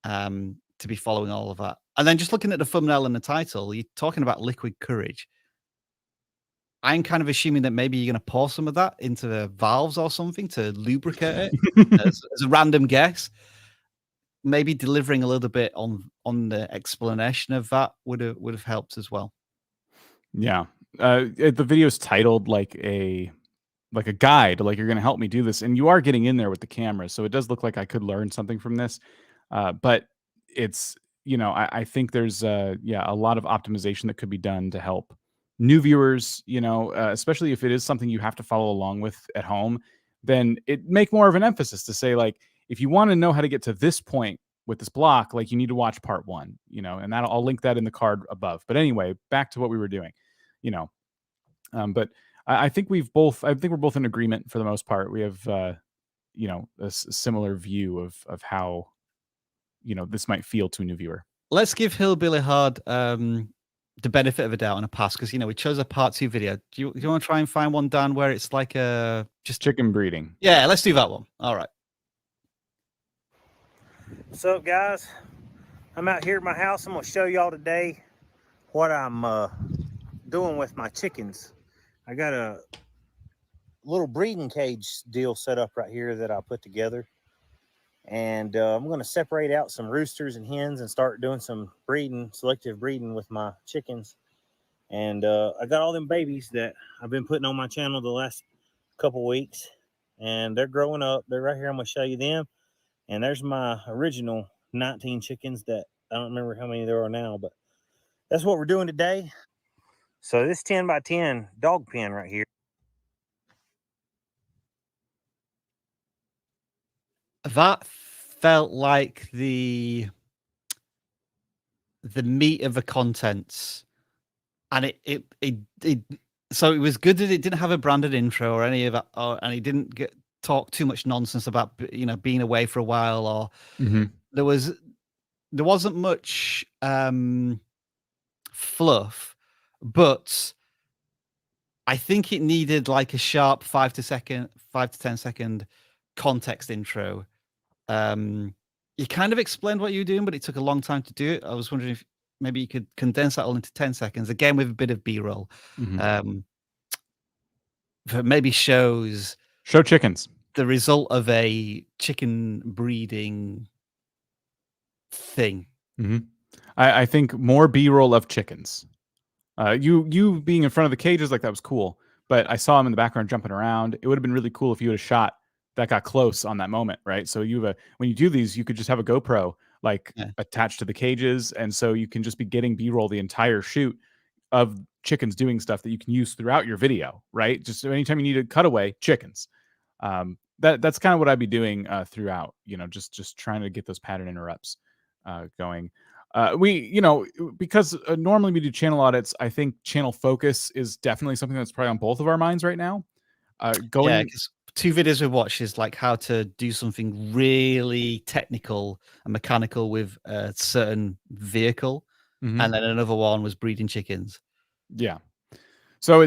to be following all of that. And then just looking at the thumbnail and the title, you're talking about liquid courage. I'm kind of assuming that maybe you're going to pour some of that into the valves or something to lubricate it as a random guess. Maybe delivering a little bit on the explanation of that would have helped as well. Yeah. The video is titled like a guide, like you're going to help me do this. And you are getting in there with the camera. So it does look like I could learn something from this. But it's, you know, I think there's a lot of optimization that could be done to help new viewers, you know, especially if it is something you have to follow along with at home, then it make more of an emphasis to say, like, if you want to know how to get to this point with this block, like, you need to watch part 1, you know, and I'll link that in the card above. But anyway, back to what we were doing, you know. But I think we're both in agreement for the most part. We have, you know, a similar view of how, you know, this might feel to a new viewer. Let's give Hillbilly Hard the benefit of a doubt and a pass, because, you know, we chose a part 2 video. Do you want to try and find one, Dan, where it's like just chicken breeding? Yeah, let's do that one. All right. What's up, guys? I'm out here at my house. I'm gonna show y'all today what I'm doing with my chickens. I got a little breeding cage deal set up right here that I put together, and I'm going to separate out some roosters and hens and start doing some selective breeding with my chickens. And I got all them babies that I've been putting on my channel the last couple weeks, and they're growing up. They're right here. I'm going to show you them. And there's my original 19 chickens that I don't remember how many there are now, but that's what we're doing today. So this 10 by 10 dog pen right here. That felt like the meat of the contents, and so it was good that it didn't have a branded intro or any of that, and it didn't talk too much nonsense about, you know, being away for a while, or there wasn't much fluff, but I think it needed like a sharp 5 to 10 second context intro. You kind of explained what you were doing, but it took a long time to do it. I was wondering if maybe you could condense that all into 10 seconds, again with a bit of B-roll. Maybe show chickens, the result of a chicken breeding thing. I think more B-roll of chickens. You being in front of the cages, like, that was cool, but I saw him in the background jumping around. It would have been really cool if you had a shot that got close on that moment, right? So when you do these, you could just have a GoPro attached to the cages, and so you can just be getting B-roll the entire shoot of chickens doing stuff that you can use throughout your video, right? Just anytime you need a cutaway, chickens. That's kind of what I'd be doing throughout, you know, just trying to get those pattern interrupts going. Because normally we do channel audits, I think channel focus is definitely something that's probably on both of our minds right now. Yeah, because 2 videos we watched is like how to do something really technical and mechanical with a certain vehicle, Mhm. and then another one was breeding chickens. Yeah. So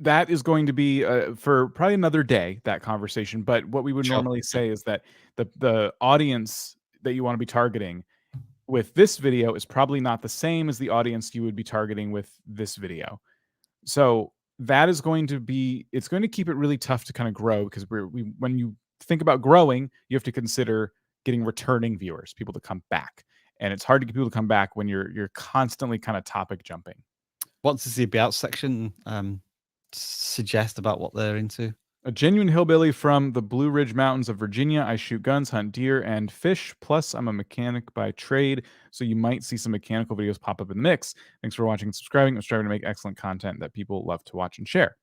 that is going to be for probably another day, that conversation. But what we would Sure. normally say is that the audience that you want to be targeting with this video is probably not the same as the audience you would be targeting with this video. So that is going to be, it's going to keep it really tough to kind of grow, because when you think about growing, you have to consider getting returning viewers, people to come back. And it's hard to get people to come back when you're constantly kind of topic jumping. What does the about section suggest about what they're into? A genuine hillbilly from the Blue Ridge Mountains of Virginia. I shoot guns, hunt deer, and fish. Plus, I'm a mechanic by trade, so you might see some mechanical videos pop up in the mix. Thanks for watching and subscribing. I'm striving to make excellent content that people love to watch and share.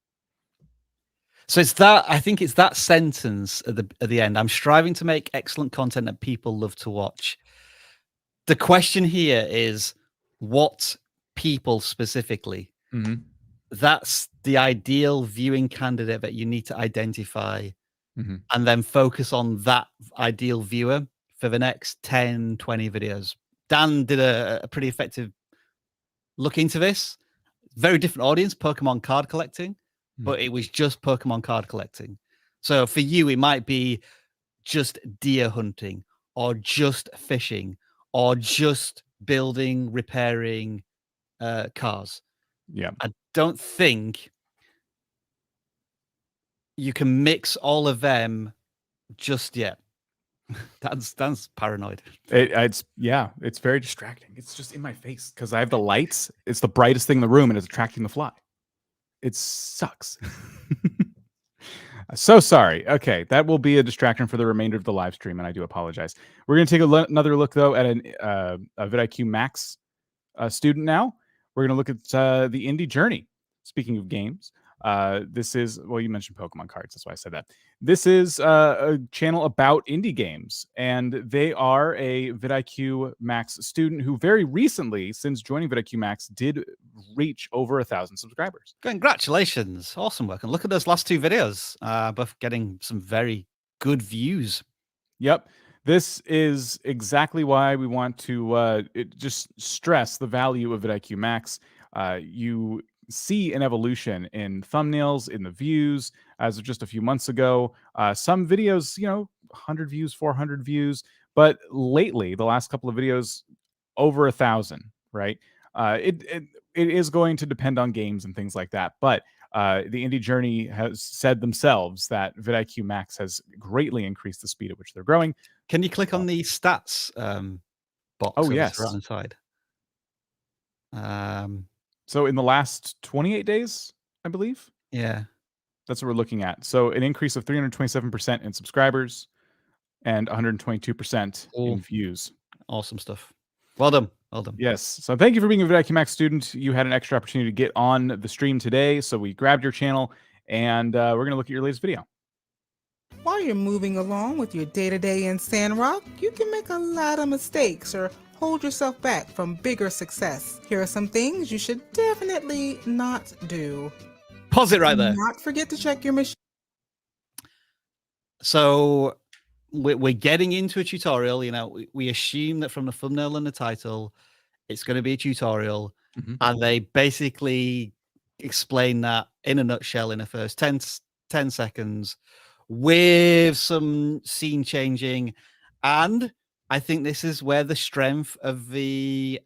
So it's that, I think it's that sentence at the end. I'm striving to make excellent content that people love to watch. The question here is, what people specifically? Mm-hmm. That's the ideal viewing candidate that you need to identify, Mm-hmm. and then focus on that ideal viewer for the next 10, 20 videos. Dan did a pretty effective look into this. Very different audience, Pokemon card collecting, but it was just Pokemon card collecting. So for you, it might be just deer hunting, or just fishing, or just building, repairing cars. Yeah. I don't think you can mix all of them just yet. Dan's paranoid. It's very distracting. It's just in my face because I have the lights. It's the brightest thing in the room, and it's attracting the fly. It sucks. So sorry. Okay, that will be a distraction for the remainder of the live stream, and I do apologize. We're going to take another look, though, at a VidIQ Max student now. We're going to look at the indie journey. Speaking of games, this is, well, you mentioned Pokemon cards. That's why I said that. This is a channel about indie games, and they are a VidIQ Max student who very recently, since joining VidIQ Max, did reach over 1,000 subscribers. Congratulations. Awesome work. And look at those last 2 videos, both getting some very good views. Yep. This is exactly why we want to just stress the value of VidIQ Max. You see an evolution in thumbnails, in the views, as of just a few months ago. Some videos, 100 views, 400 views, but lately, the last couple of videos, over 1,000, right? It is going to depend on games and things like that, but the indie journey has said themselves that VidIQ Max has greatly increased the speed at which they're growing. Can you click on the stats box? Oh, yes. Right on the side. So in the last 28 days, I believe. Yeah. That's what we're looking at. So an increase of 327% in subscribers and 122% in views. Awesome stuff. Well done. Well done. Yes. So thank you for being a VidIQ Max student. You had an extra opportunity to get on the stream today. So we grabbed your channel, and we're going to look at your latest video. While you're moving along with your day-to-day in Sandrock, you can make a lot of mistakes or hold yourself back from bigger success. Here are some things you should definitely not do. Pause it right there. Do not forget to check your machine. So we're getting into a tutorial. We assume that from the thumbnail and the title, it's going to be a tutorial. Mm-hmm. And they basically explain that in a nutshell in the first 10 seconds with some scene changing. And I think this is where the strength of the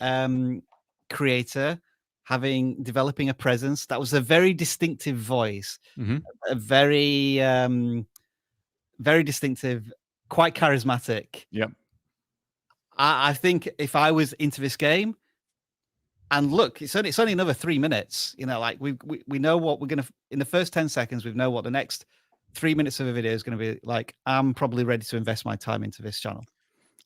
creator developing a presence. That was a very distinctive voice, a very, very distinctive, quite charismatic. Yep. I think if I was into this game, and look, it's only another 3 minutes. Like we know what we're gonna, in the first 10 seconds, we know what the next 3 minutes of a video is going to be like. I'm probably ready to invest my time into this channel.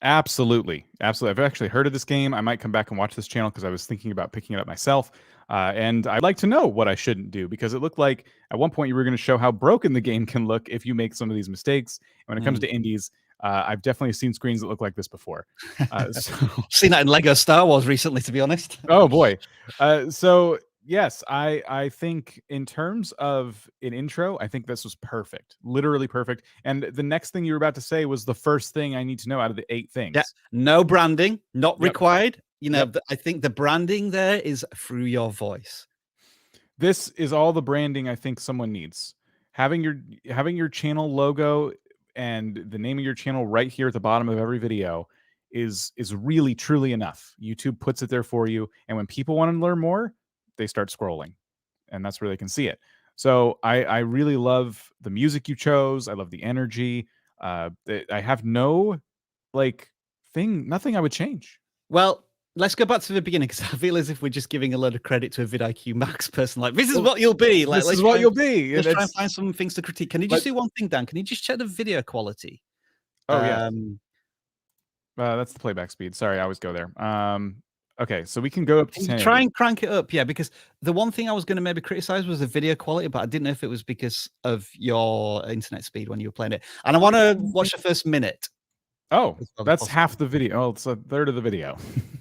Absolutely. Absolutely. I've actually heard of this game. I might come back and watch this channel because I was thinking about picking it up myself. And I'd like to know what I shouldn't do, because it looked like at one point you were going to show how broken the game can look if you make some of these mistakes. And when it comes to indies, I've definitely seen screens that look like this before. Seen that in Lego Star Wars recently, to be honest. Oh boy. So yes, I think in terms of an intro, I think this was perfect, literally perfect. And the next thing you were about to say was the first thing I need to know out of the 8 things. Yeah, no branding, not required. You know, Yep. I think the branding there is through your voice. This is all the branding I think someone needs. Having your channel logo and the name of your channel right here at the bottom of every video is really truly enough. YouTube puts it there for you, and when people want to learn more, they start scrolling, and that's where they can see it. So I really love the music you chose. I love the energy. I have no nothing I would change. Well, let's go back to the beginning, because I feel as if we're just giving a lot of credit to a VidIQ Max person. Like, this is what you'll be. Like, this is what you'll be. Let's try and find some things to critique. Can you just do one thing, Dan? Can you just check the video quality? Oh yeah. That's the playback speed. Sorry, I always go there. Okay, so we can go up to 10. Try and crank it up, yeah, because the one thing I was going to maybe criticize was the video quality, but I didn't know if it was because of your internet speed when you were playing it. And I want to watch the first minute. Oh, that's half the video. Oh, it's a third of the video.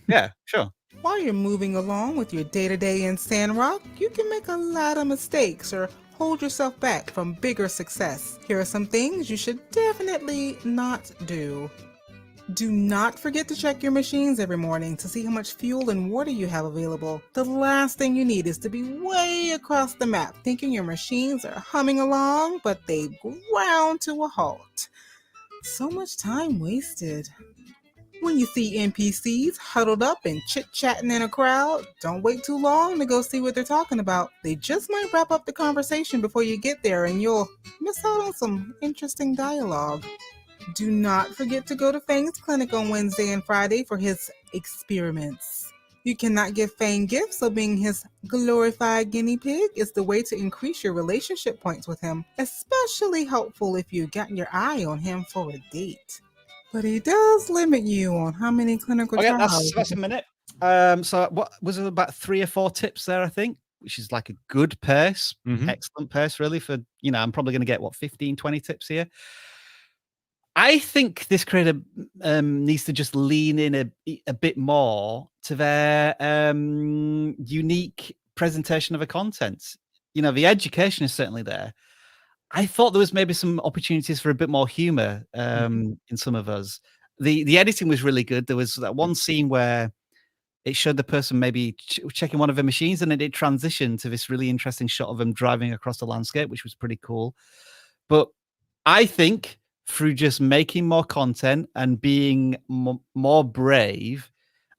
Yeah, sure. While you're moving along with your day-to-day in Sandrock, you can make a lot of mistakes or hold yourself back from bigger success. Here are some things you should definitely not do. Do not forget to check your machines every morning to see how much fuel and water you have available. The last thing you need is to be way across the map thinking your machines are humming along, but they've ground to a halt. So much time wasted. When you see NPCs huddled up and chit-chatting in a crowd, don't wait too long to go see what they're talking about. They just might wrap up the conversation before you get there, and you'll miss out on some interesting dialogue. Do not forget to go to Fang's clinic on Wednesday and Friday for his experiments. You cannot give Fang gifts, so being his glorified guinea pig is the way to increase your relationship points with him, especially helpful if you've gotten your eye on him for a date. But he does limit you on how many clinical trials. That's a minute. So what was it, about 3 or 4 tips there, I think, which is like a good pace, excellent pace, really, for, you know, I'm probably going to get, 15, 20 tips here. I think this creator needs to just lean in a bit more to their unique presentation of the content. You know, the education is certainly there. I thought there was maybe some opportunities for a bit more humor in some of us. The editing was really good. There was that one scene where it showed the person maybe checking one of the machines, and then it transitioned to this really interesting shot of them driving across the landscape, which was pretty cool. But I think through just making more content and being more brave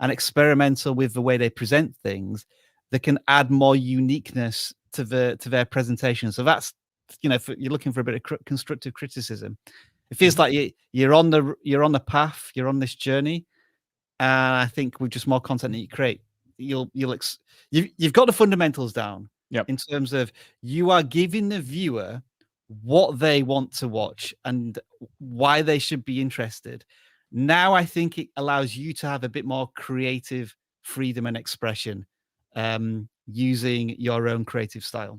and experimental with the way they present things, they can add more uniqueness to their presentation. So that's, you know, if you're looking for a bit of constructive criticism, it feels like you're on the path, you're on this journey, and I think with just more content that you create, you've got the fundamentals down. Yep. In terms of you are giving the viewer what they want to watch and why they should be interested. Now I think it allows you to have a bit more creative freedom and expression using your own creative style.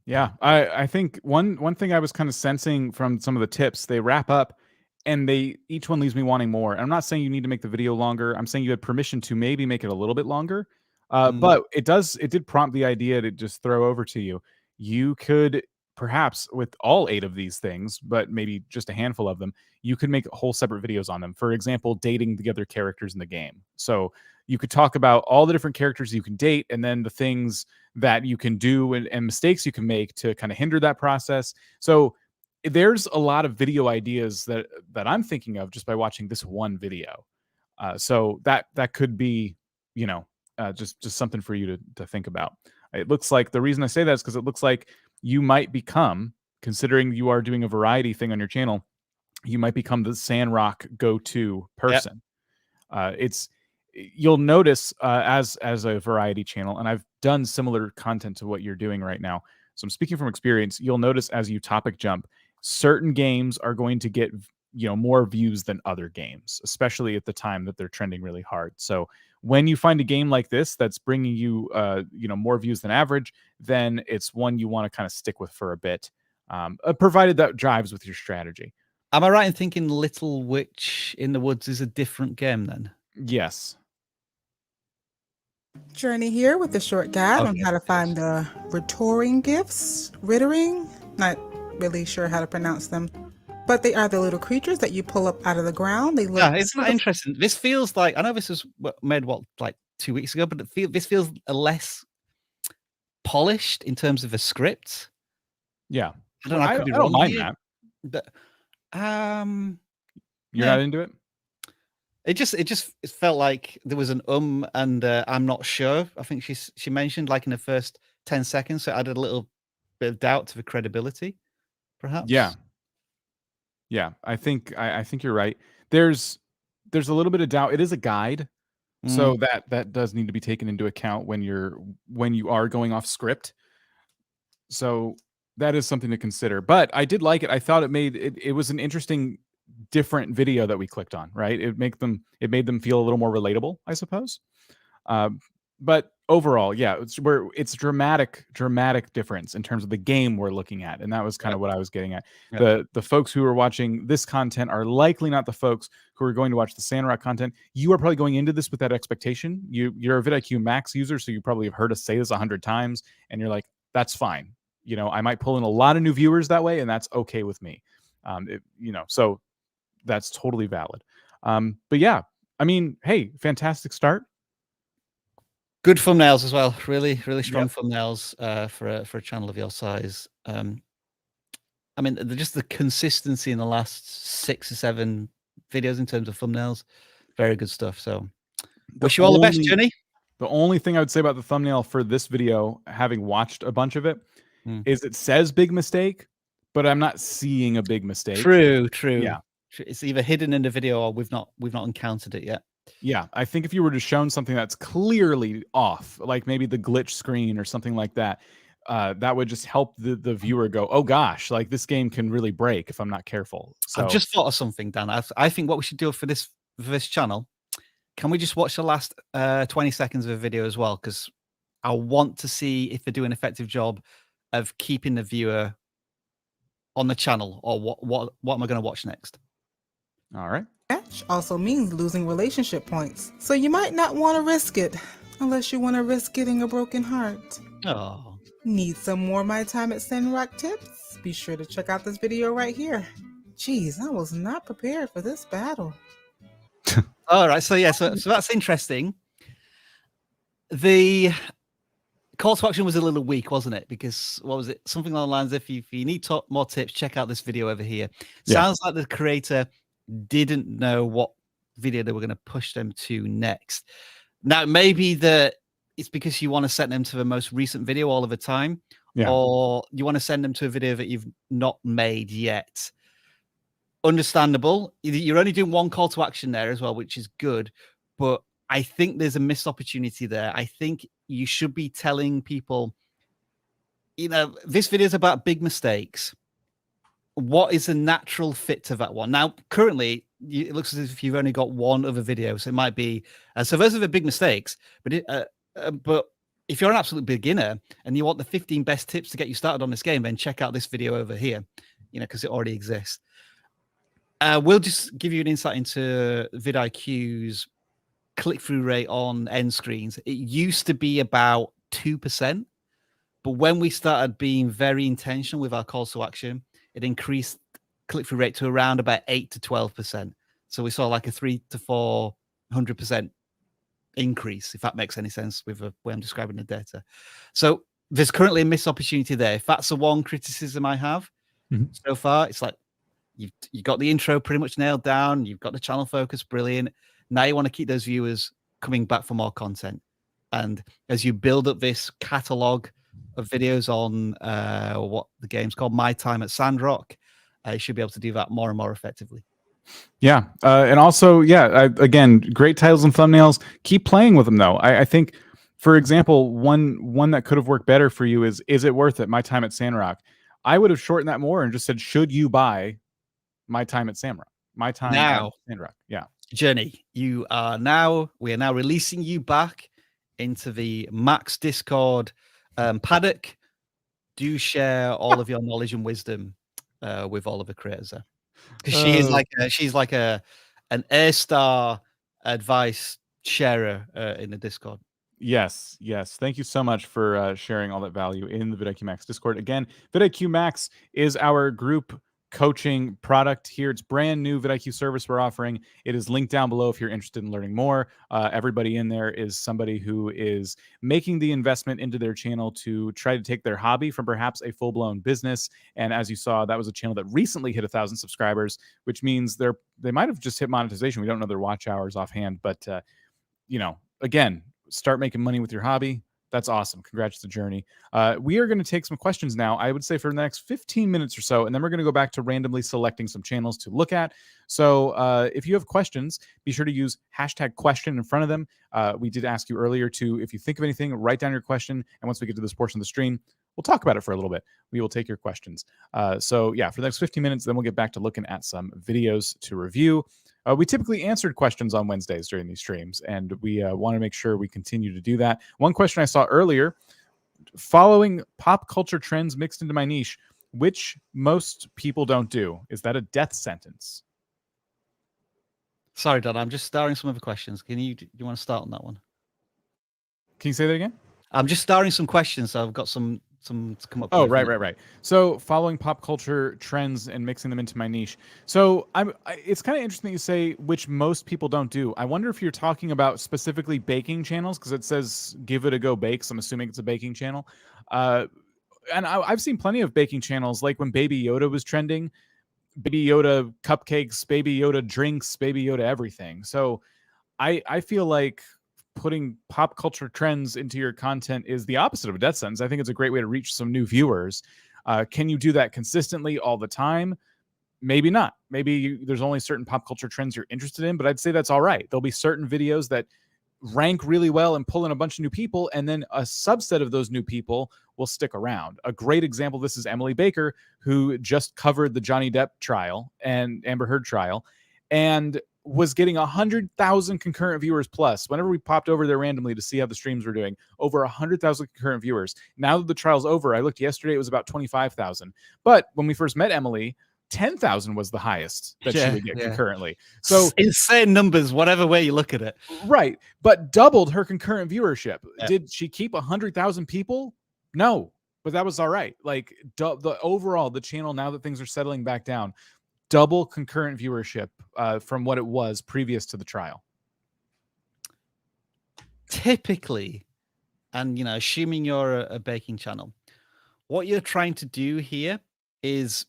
Yeah, I think one thing I was kind of sensing from some of the tips, they wrap up and each one leaves me wanting more. And I'm not saying you need to make the video longer. I'm saying you had permission to maybe make it a little bit longer. But it did prompt the idea to just throw over to you. You could perhaps with all 8 of these things, but maybe just a handful of them, you could make whole separate videos on them. For example, dating the other characters in the game. So you could talk about all the different characters you can date and then the things that you can do and mistakes you can make to kind of hinder that process. So there's a lot of video ideas that I'm thinking of just by watching this one video. So that could be, you know, just something for you to think about. It looks like the reason I say that is because it looks like you might become, considering you are doing a variety thing on your channel, you might become the Sandrock go-to person. Yep. You'll notice as a variety channel, and I've done similar content to what you're doing right now, so I'm speaking from experience. You'll notice as you topic jump, certain games are going to get, you know, more views than other games, especially at the time that they're trending really hard. So when you find a game like this that's bringing you, you know, more views than average, then it's one you want to kind of stick with for a bit, provided that jives with your strategy. Am I right in thinking Little Witch in the Woods is a different game then? Yes. Journey here with a short guide on how to find the Rittering gifts. Rittering? Not really sure how to pronounce them. But they are the little creatures that you pull up out of the ground. They look Yeah, isn't that interesting? This feels like, I know this was made, like 2 weeks ago, but this feels less polished in terms of a script. Yeah. I don't know, I could be I don't wrong mind here, that. but You're not into it? It felt like there was an and I'm not sure. I think she mentioned like in the first 10 seconds, so it added a little bit of doubt to the credibility, perhaps. Yeah. Yeah, I think you're right. There's a little bit of doubt. It is a guide, so that does need to be taken into account when you are going off script. So that is something to consider. But I did like it. I thought it was an interesting, different video that we clicked on. Right? It made them feel a little more relatable, I suppose. But overall, yeah, it's dramatic difference in terms of the game we're looking at, and that was kind of what I was getting at. The folks who are watching this content are likely not the folks who are going to watch the Sandrock content. You are probably going into this with that expectation. You're a VidIQ Max user, so you probably have heard us say this 100 times, and you're like, that's fine. I might pull in a lot of new viewers that way, and that's okay with me. So that's totally valid. But yeah, I mean, hey, fantastic start. Good thumbnails as well. Really, really strong thumbnails for a channel of your size. I mean, just the consistency in the last 6 or 7 videos in terms of thumbnails, very good stuff. So, wish you all the best, Jenny. The only thing I would say about the thumbnail for this video, having watched a bunch of it, is it says big mistake, but I'm not seeing a big mistake. True. Yeah, it's either hidden in the video or we've not encountered it yet. Yeah, I think if you were to shown something that's clearly off, like maybe the glitch screen or something like that, that would just help the viewer go, oh gosh, like this game can really break if I'm not careful. So I've just thought of something, Dan. I think what we should do for this channel, can we just watch the last 20 seconds of a video as well? Because I want to see if they do an effective job of keeping the viewer on the channel, or what am I going to watch next? All right. Match also means losing relationship points, so you might not want to risk it, unless you want to risk getting a broken heart. Oh. Need some more My Time at Sandrock tips? Be sure to check out this video right here. Jeez, I was not prepared for this battle. All right, so yeah, so that's interesting. The call to action was a little weak, wasn't it? Because what was it? Something along the lines, if you need more tips, check out this video over here. Sounds like the creator didn't know what video they were going to push them to next. Now, maybe it's because you want to send them to the most recent video all of the time, or you want to send them to a video that you've not made yet. Understandable. You're only doing one call to action there as well, which is good, but I think there's a missed opportunity there. I think you should be telling people, this video is about big mistakes. What is a natural fit to that one? Now, currently, it looks as if you've only got one other video, so it might be. So those are the big mistakes. But if you're an absolute beginner and you want the 15 best tips to get you started on this game, then check out this video over here. Because it already exists. We'll just give you an insight into vidIQ's click-through rate on end screens. It used to be about 2%, but when we started being very intentional with our calls to action, it increased click-through rate to around about 8 to 12%. So we saw like a 300 to 400% increase, if that makes any sense with the way I'm describing the data. So there's currently a missed opportunity there. If that's the one criticism I have so far, it's like you got the intro pretty much nailed down. You've got the channel focus, brilliant. Now you want to keep those viewers coming back for more content. And as you build up this catalog of videos on what the game's called, My Time at Sandrock, you should be able to do that more and more effectively. Yeah. And also, again, great titles and thumbnails. Keep playing with them, though. I think, for example, one that could have worked better for you is it worth it? My Time at Sandrock. I would have shortened that more and just said, should you buy My Time at Sandrock? My Time at Sandrock. Yeah. Journey, we are now releasing you back into the Max Discord paddock. Do share all of your knowledge and wisdom with all of the creators there. Because she's like an A-star advice sharer in the Discord. Yes, yes. Thank you so much for sharing all that value in the VidIQ Max Discord. Again, VidIQ Max is our group coaching product here. It's brand new VidIQ service we're offering. It is linked down below if you're interested in learning more. Everybody in there is somebody who is making the investment into their channel to try to take their hobby from perhaps a full-blown business. And as you saw, that was a channel that recently hit 1,000 subscribers, which means they might have just hit monetization. We don't know their watch hours offhand, but you know, again, start making money with your hobby. That's awesome. Congrats to the journey. We are going to take some questions now, I would say for the next 15 minutes or so, and then we're going to go back to randomly selecting some channels to look at. So if you have questions, be sure to use #question in front of them. We did ask you earlier to, if you think of anything, write down your question. And once we get to this portion of the stream, we'll talk about it for a little bit. We will take your questions. So yeah, for the next 15 minutes, then we'll get back to looking at some videos to review. We typically answered questions on Wednesdays during these streams, and we want to make sure we continue to do that. One question I saw earlier, following pop culture trends mixed into my niche, which most people don't do. Is that a death sentence? Sorry, Don, I'm just starring some of the questions. Do you want to start on that one? Can you say that again? I'm just starring some questions, so I've got some to come up with. Oh, right. So following pop culture trends and mixing them into my niche. So it's kind of interesting that you say which most people don't do. I wonder if you're talking about specifically baking channels, because it says give it a go bakes. I'm assuming it's a baking channel. And I've seen plenty of baking channels, like when Baby Yoda was trending. Baby Yoda cupcakes, Baby Yoda drinks, Baby Yoda everything. So I feel like putting pop culture trends into your content is the opposite of a death sentence. I think it's a great way to reach some new viewers. Can you do that consistently all the time? Maybe not. Maybe there's only certain pop culture trends you're interested in, but I'd say that's all right. There'll be certain videos that rank really well and pull in a bunch of new people, and then a subset of those new people will stick around. A great example of this is Emily Baker, who just covered the Johnny Depp trial and Amber Heard trial, and was getting 100,000 concurrent viewers plus. Whenever we popped over there randomly to see how the streams were doing, over 100,000 concurrent viewers. Now that the trial's over, I looked yesterday, it was about 25,000. But when we first met Emily, 10,000 was the highest that she would get concurrently. So insane numbers, whatever way you look at it. Right. But doubled her concurrent viewership. Yeah. Did she keep 100,000 people? No, but that was all right. Like the overall, the channel, now that things are settling back down, double concurrent viewership from what it was previous to the trial. Typically, and assuming you're a baking channel, what you're trying to do here is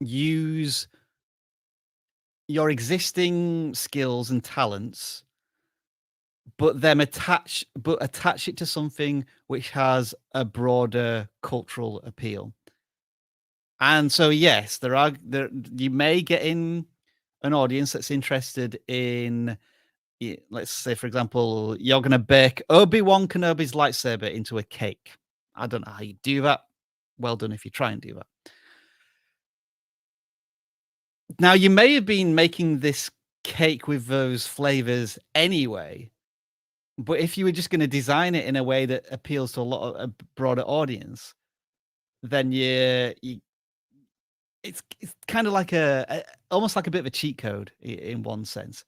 use your existing skills and talents, but attach it to something which has a broader cultural appeal. And so, yes, you may get in an audience that's interested in, let's say, for example, you're going to bake Obi-Wan Kenobi's lightsaber into a cake. I don't know how you do that. Well done if you try and do that. Now, you may have been making this cake with those flavors anyway, but if you were just going to design it in a way that appeals to a broader audience, then it's kind of like almost like a bit of a cheat code in one sense.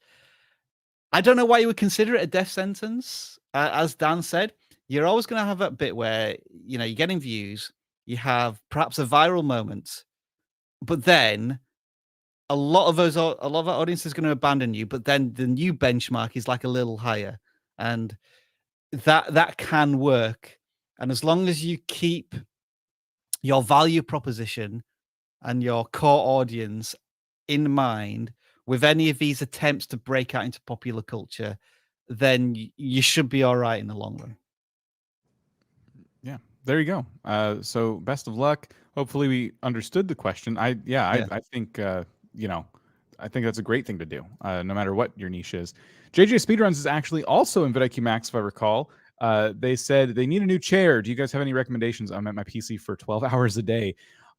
I don't know why you would consider it a death sentence. As Dan said, you're always going to have that bit where, you're getting views, you have perhaps a viral moment, but then a lot of that audience is going to abandon you, but then the new benchmark is like a little higher, and that can work. And as long as you keep your value proposition and your core audience in mind with any of these attempts to break out into popular culture, then you should be all right in the long run. Yeah, there you go. So best of luck. Hopefully we understood the question. I think, I think that's a great thing to do, no matter what your niche is. JJ Speedruns is actually also in VidIQ Max, if I recall. They said they need a new chair. Do you guys have any recommendations? I'm at my PC for 12 hours a day.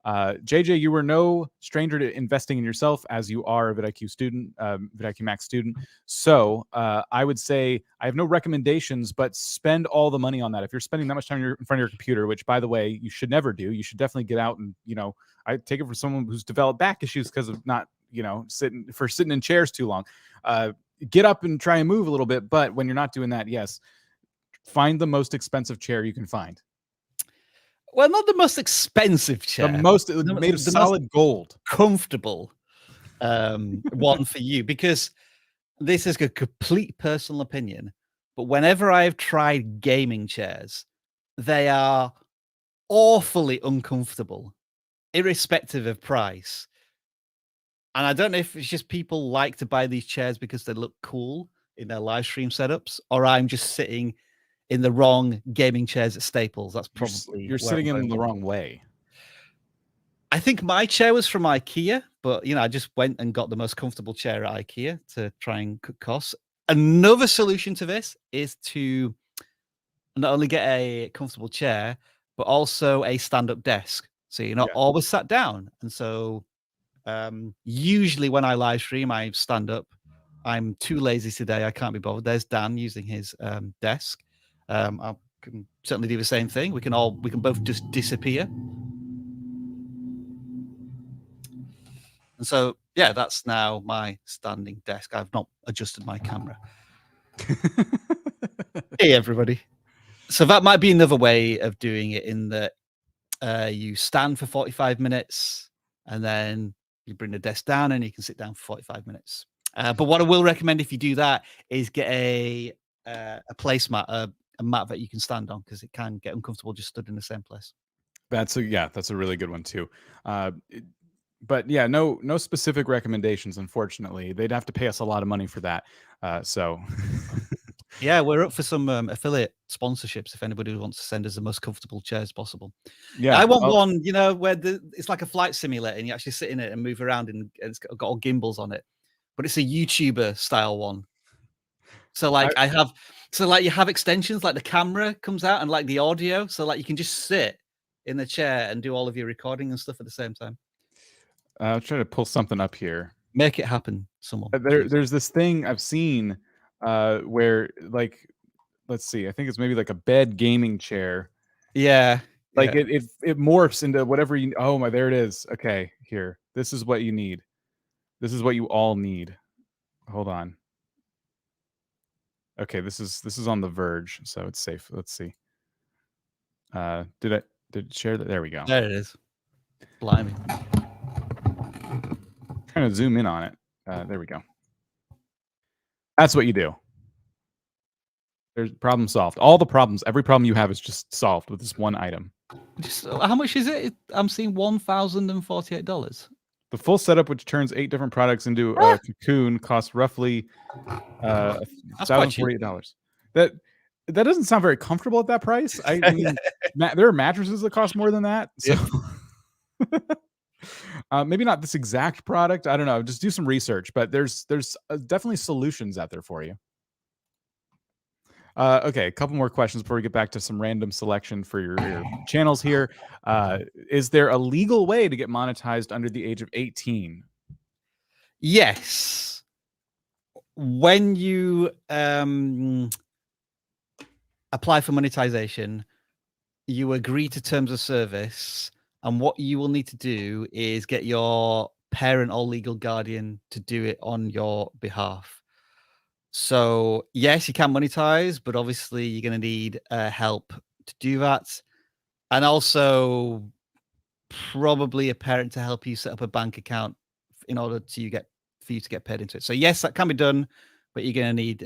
JJ, you were no stranger to investing in yourself, as you are a VidIQ student, VidIQ Max student. So I would say I have no recommendations, but spend all the money on that. If you're spending that much time in front of your computer, which, by the way, you should never do, you should definitely get out and, I take it from someone who's developed back issues because of not, sitting in chairs too long. Get up and try and move a little bit. But when you're not doing that, yes, find the most expensive chair you can find. Well, not the most expensive chair. The most made of solid gold. Comfortable one for you, because this is a complete personal opinion. But whenever I've tried gaming chairs, they are awfully uncomfortable, irrespective of price. And I don't know if it's just people like to buy these chairs because they look cool in their live stream setups, or I'm just sitting in the wrong gaming chairs at Staples. That's probably you're sitting in the wrong way. I think my chair was from IKEA, but I just went and got the most comfortable chair at IKEA to try and cut costs. Another solution to this is to not only get a comfortable chair, but also a stand-up desk. So you're not always sat down. And so usually when I live stream, I stand up. I'm too lazy today. I can't be bothered. There's Dan using his desk. I can certainly do the same thing. We can both just disappear. And so, yeah, that's now my standing desk. I've not adjusted my camera. Hey, everybody. So that might be another way of doing it, in that you stand for 45 minutes and then you bring the desk down and you can sit down for 45 minutes. But what I will recommend if you do that is get a placemat, a mat that you can stand on, because it can get uncomfortable just stood in the same place. That's a really good one too. But yeah, no specific recommendations, unfortunately. They'd have to pay us a lot of money for that. So yeah, we're up for some affiliate sponsorships if anybody wants to send us the most comfortable chairs possible. Yeah, I want one, where it's like a flight simulator and you actually sit in it and move around, and it's got all gimbals on it, but it's a YouTuber style one. So like you have extensions, like the camera comes out and like the audio, so like you can just sit in the chair and do all of your recording and stuff at the same time. I'll try to pull something up here. Make it happen, someone. There's this thing I've seen where, like, let's see, I think it's maybe like a bed gaming chair. Yeah. Like it morphs into whatever you. Oh my, there it is. Okay, here. This is what you need. This is what you all need. Hold on. Okay, this is on The Verge, so it's safe. Let's see. Did it share that? There we go. There it is. Blimey. Trying to zoom in on it. There we go. That's what you do. There's problem solved. All the problems, every problem you have is just solved with this one item. How much is it? I'm seeing $1,048. The full setup, which turns 8 different products into a cocoon, costs roughly $1,048. That doesn't sound very comfortable at that price. I mean, there are mattresses that cost more than that. So maybe not this exact product. I don't know. Just do some research. But there's definitely solutions out there for you. Okay, a couple more questions before we get back to some random selection for your channels here. Is there a legal way to get monetized under the age of 18? Yes. When you apply for monetization, you agree to terms of service, and what you will need to do is get your parent or legal guardian to do it on your behalf. So yes, you can monetize, but obviously you're going to need help to do that, and also probably a parent to help you set up a bank account in order for you to get paid into it. So yes, that can be done, but you're going to need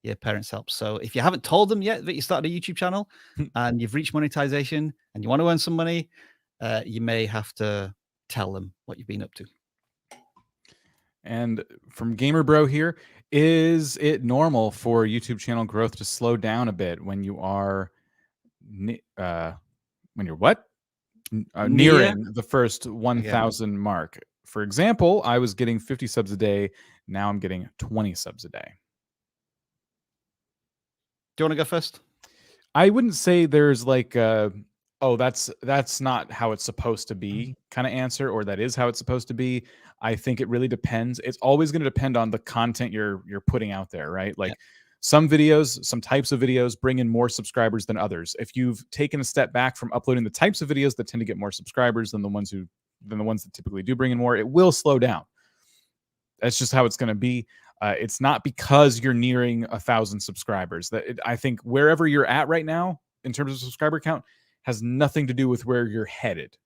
your parents' help. So if you haven't told them yet that you started a YouTube channel and you've reached monetization and you want to earn some money, you may have to tell them what you've been up to. And from Gamer Bro here, is it normal for YouTube channel growth to slow down a bit when you are nearing the first 1,000 mark? For example, I was getting 50 subs a day. Now I'm getting 20 subs a day. Do you want to go first? I wouldn't say there's like oh, that's not how it's supposed to be kind of answer, or that is how it's supposed to be. I think it really depends. It's always going to depend on the content you're putting out there, right? Like some videos, some types of videos bring in more subscribers than others. If you've taken a step back from uploading the types of videos that tend to get more subscribers than the ones that typically do bring in more, it will slow down. That's just how it's going to be. It's not because you're nearing 1,000 subscribers. I think wherever you're at right now in terms of subscriber count has nothing to do with where you're headed.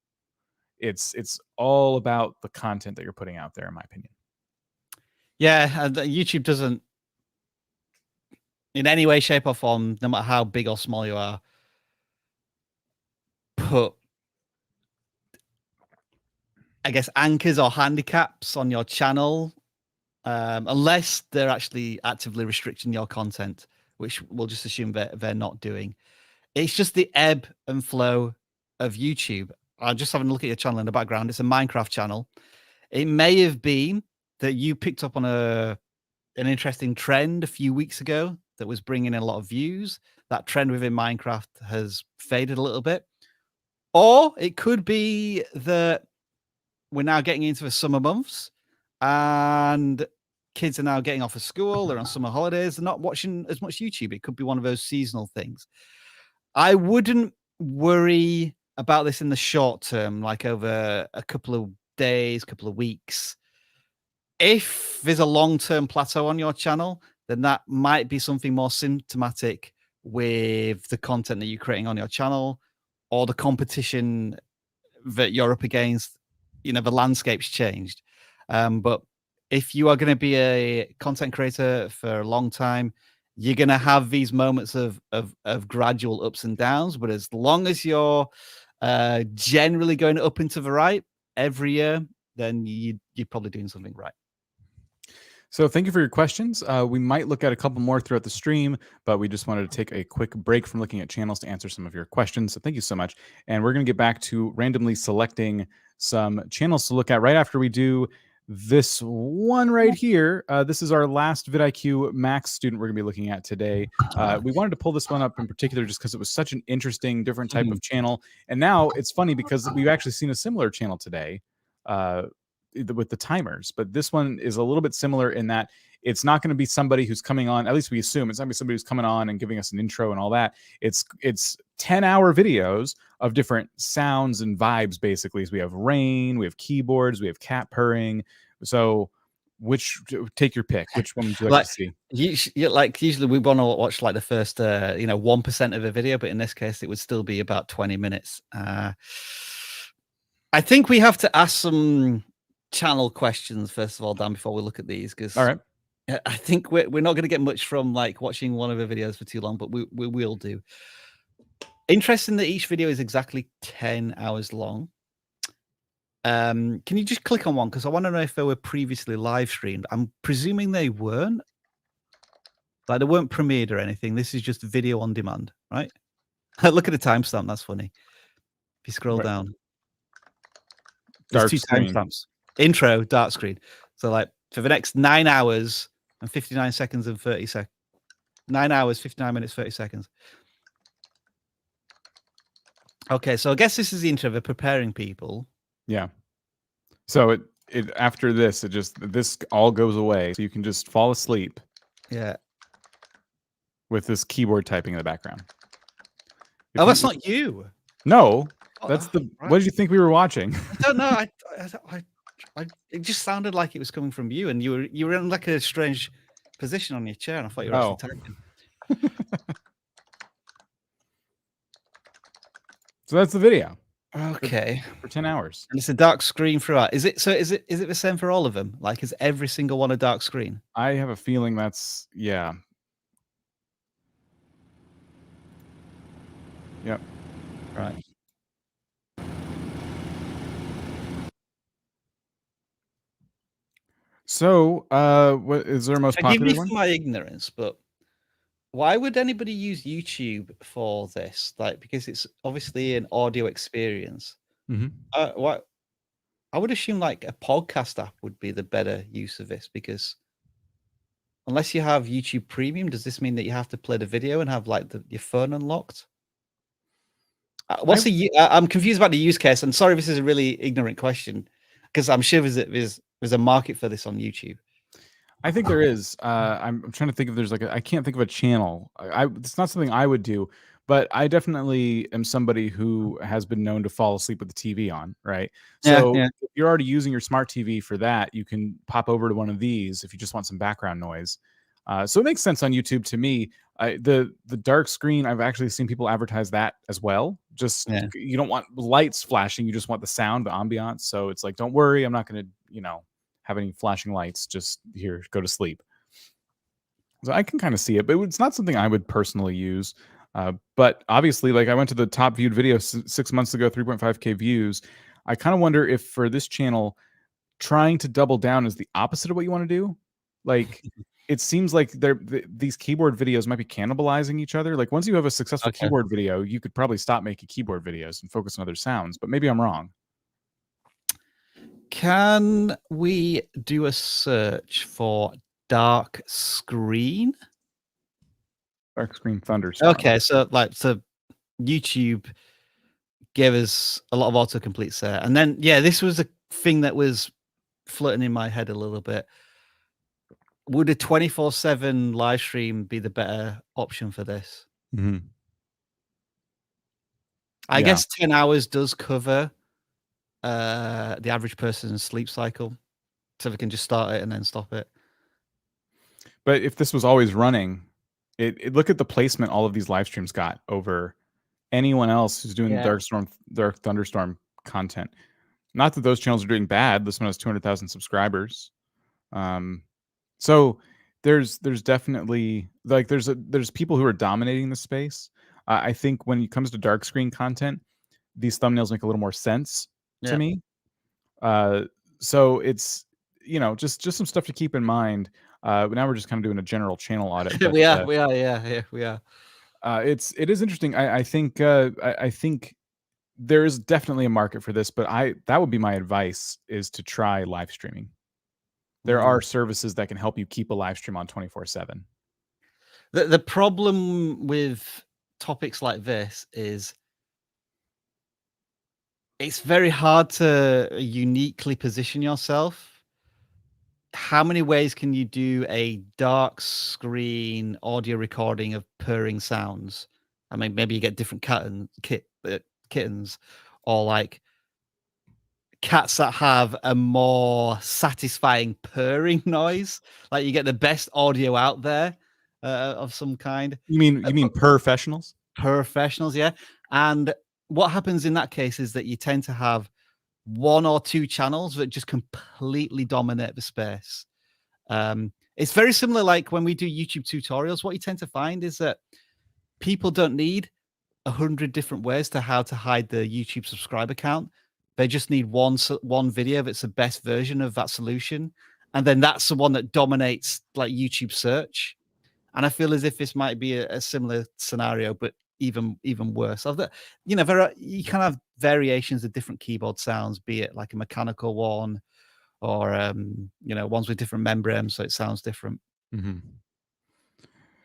It's all about the content that you're putting out there, in my opinion. Yeah, and YouTube doesn't, in any way, shape, or form, no matter how big or small you are, put, I guess, anchors or handicaps on your channel, unless they're actually actively restricting your content, which we'll just assume they're not doing. It's just the ebb and flow of YouTube. I'm just having a look at your channel in the background. It's a Minecraft channel. It may have been that you picked up on an interesting trend a few weeks ago that was bringing in a lot of views. That trend within Minecraft has faded a little bit. Or it could be that we're now getting into the summer months and kids are now getting off of school. They're on summer holidays. They're not watching as much YouTube. It could be one of those seasonal things. I wouldn't worry about this in the short term, like over a couple of days, couple of weeks. If there's a long-term plateau on your channel, then that might be something more symptomatic with the content that you're creating on your channel or the competition that you're up against. You know, the landscape's changed. But if you are going to be a content creator for a long time, you're going to have these moments of gradual ups and downs. But as long as you're generally going up into the right every year, then you're probably doing something right. So thank you for your questions. We might look at a couple more throughout the stream, but we just wanted to take a quick break from looking at channels to answer some of your questions. So thank you so much. And we're going to get back to randomly selecting some channels to look at right after we do this one right here. This is our last VidIQ Max student we're going to be looking at today. We wanted to pull this one up in particular just because it was such an interesting, different type of channel. And now it's funny because we've actually seen a similar channel today with the timers, but this one is a little bit similar in that it's not going to be somebody who's coming on, at least we assume it's not going to be somebody who's coming on and giving us an intro and all that. It's 10-hour videos of different sounds and vibes, basically. So we have rain, we have keyboards, we have cat purring. So take your pick. Which one would you like to see? Usually we want to watch like the first 1% of a video, but in this case it would still be about 20 minutes. I think we have to ask some channel questions first of all, Dan, before we look at these, because all right, I think we're not going to get much from like watching one of the videos for too long, but we will do. Interesting that each video is exactly 10 hours long. Can you just click on one, because I want to know if they were previously live streamed. I'm presuming they weren't, like they weren't premiered or anything. This is just video on demand, right? Look at the timestamp. That's funny. If you scroll down, there's two timestamps. Intro, dark screen. So like for the next 9 hours and 59 seconds and 30 seconds. 9 hours, 59 minutes, 30 seconds. Okay, so I guess this is the intro. They're preparing people. Yeah. So it after this, this all goes away. So you can just fall asleep. Yeah. With this keyboard typing in the background. That's not you. No. That's the. Right. What did you think we were watching? I don't know. It just sounded like it was coming from you, and you were in like a strange position on your chair, and I thought you were actually typing. So that's the video. Okay. For 10 hours. And it's a dark screen throughout. Is it the same for all of them? Like, is every single one a dark screen? I have a feeling that's yeah. Yep. Right. So, what is there most popular Forgive me one? for my ignorance, but why would anybody use YouTube for this? Like, because it's obviously an audio experience. Mm-hmm. I would assume like a podcast app would be the better use of this, because unless you have YouTube Premium, does this mean that you have to play the video and have like your phone unlocked? I'm confused about the use case. And sorry, this is a really ignorant question, because I'm sure there's a market for this on YouTube. I think there is. I'm trying to think if there's like I can't think of a channel. It's not something I would do, but I definitely am somebody who has been known to fall asleep with the TV on, right? So Yeah. if you're already using your smart TV for that, you can pop over to one of these if you just want some background noise. So it makes sense on YouTube to me. The dark screen, I've actually seen people advertise that as well. Just you don't want lights flashing, you just want the sound, the ambiance. So it's like, don't worry, I'm not going to, have any flashing lights. Just here, go to sleep. So I can kind of see it, but it's not something I would personally use. But obviously, like I went to the top viewed video 6 months ago, 3.5K views. I kind of wonder if for this channel, trying to double down is the opposite of what you want to do. Like it seems like these keyboard videos might be cannibalizing each other. Like once you have a successful keyboard video, you could probably stop making keyboard videos and focus on other sounds, but maybe I'm wrong. Can we do a search for dark screen? Dark screen thunderstorm. Okay, so YouTube gave us a lot of autocompletes there. And then this was a thing that was floating in my head a little bit. Would a 24/7 live stream be the better option for this? Mm-hmm. I guess 10 hours does cover the average person's sleep cycle, so they can just start it and then stop it. But if this was always running, look at the placement all of these live streams got over anyone else who's doing dark thunderstorm content. Not that those channels are doing bad. This one has 200,000 subscribers. So there's definitely like there's people who are dominating the space. I think when it comes to dark screen content, these thumbnails make a little more sense to me. So it's just some stuff to keep in mind. But now we're just kind of doing a general channel audit. But, we are. It is interesting. I think there is definitely a market for this, but that would be my advice, is to try live streaming. There are services that can help you keep a live stream on 24/7. The problem with topics like this is it's very hard to uniquely position yourself. How many ways can you do a dark screen audio recording of purring sounds? I mean, maybe you get different kittens, or like cats that have a more satisfying purring noise. Like you get the best audio out there of some kind. You mean professionals? Professionals, yeah. And what happens in that case is that you tend to have one or two channels that just completely dominate the space. It's very similar, like when we do YouTube tutorials, what you tend to find is that people don't need 100 different ways to how to hide the YouTube subscriber count. They just need one video that's the best version of that solution, and then that's the one that dominates like YouTube search. And I feel as if this might be a similar scenario, but even worse. You can have variations of different keyboard sounds, be it like a mechanical one, or ones with different membranes, so it sounds different. Mm-hmm.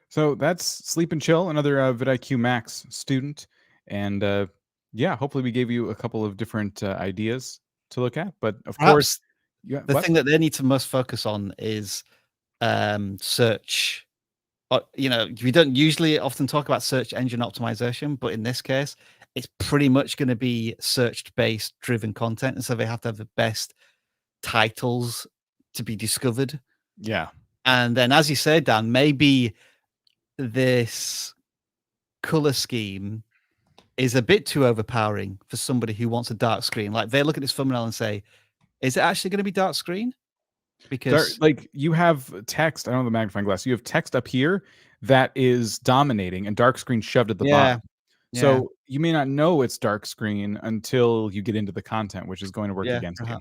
So that's Sleep and Chill, another VidIQ Max student, and hopefully we gave you a couple of different ideas to look at. But of course, the thing that they need to most focus on is search. We don't usually often talk about search engine optimization, but in this case, it's pretty much going to be search-based driven content, and so they have to have the best titles to be discovered. Yeah. And then, as you said, Dan, maybe this color scheme is a bit too overpowering for somebody who wants a dark screen. Like they look at this thumbnail and say, is it actually going to be dark screen? Because you have text, I don't have the magnifying glass. You have text up here that is dominating and dark screen shoved at the bottom. So you may not know it's dark screen until you get into the content, which is going to work against you.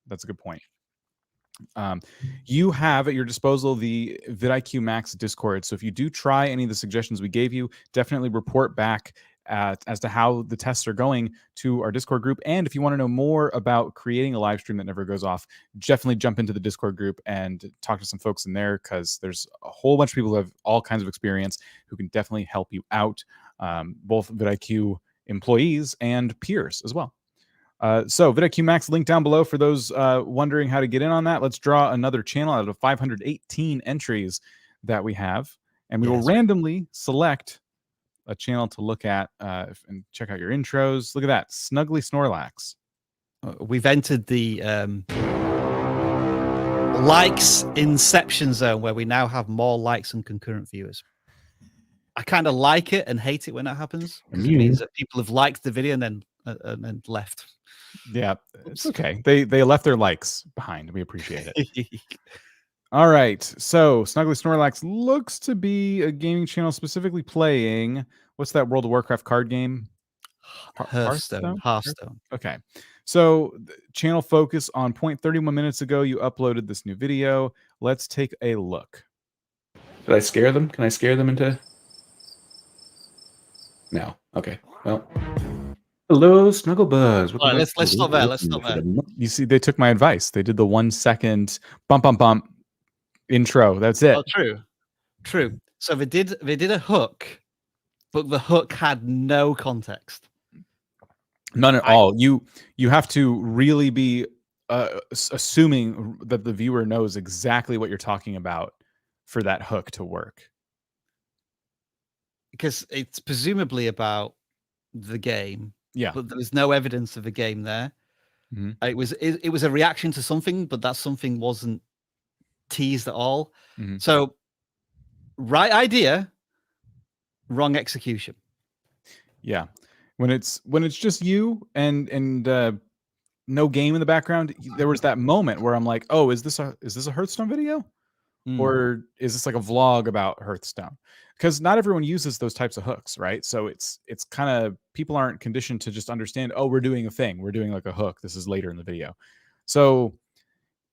That's a good point. You have at your disposal the VidIQ Max Discord. So if you do try any of the suggestions we gave you, definitely report back as to how the tests are going to our Discord group. And if you want to know more about creating a live stream that never goes off, definitely jump into the Discord group and talk to some folks in there, because there's a whole bunch of people who have all kinds of experience who can definitely help you out. Both VidIQ employees and peers as well. So VidIQ Max link down below for those wondering how to get in on that. Let's draw another channel out of 518 entries that we have, and we will randomly select a channel to look at and check out your intros. Look at that, Snuggly Snorlax. We've entered the likes inception zone where we now have more likes and concurrent viewers. I kind of like it and hate it when that happens. It means that people have liked the video and then left. Yeah, it's okay. They left their likes behind. We appreciate it. All right. So Snuggly Snorlax looks to be a gaming channel specifically playing, what's that World of Warcraft card game? Hearthstone. Okay. So channel focus on 0.31 minutes ago, you uploaded this new video. Let's take a look. Did I scare them? Can I scare them into... No. Okay. Well... Hello, Snugglebuzz. All right, let's stop there. Let's stop there. You see, they took my advice. They did the 1 second bump, bump, bump intro. That's it. Oh, true. So they did a hook, but the hook had no context. None at all. You have to really be assuming that the viewer knows exactly what you're talking about for that hook to work. Because it's presumably about the game. Yeah. But there was no evidence of the game there. Mm-hmm. It was a reaction to something, but that something wasn't teased at all. Mm-hmm. So right idea, wrong execution. Yeah. When it's just you and no game in the background, there was that moment where I'm like, oh, is this a Hearthstone video? Or is this like a vlog about Hearthstone? Because not everyone uses those types of hooks, right? So it's kind of, people aren't conditioned to just understand, oh, we're doing a thing. We're doing like a hook. This is later in the video. So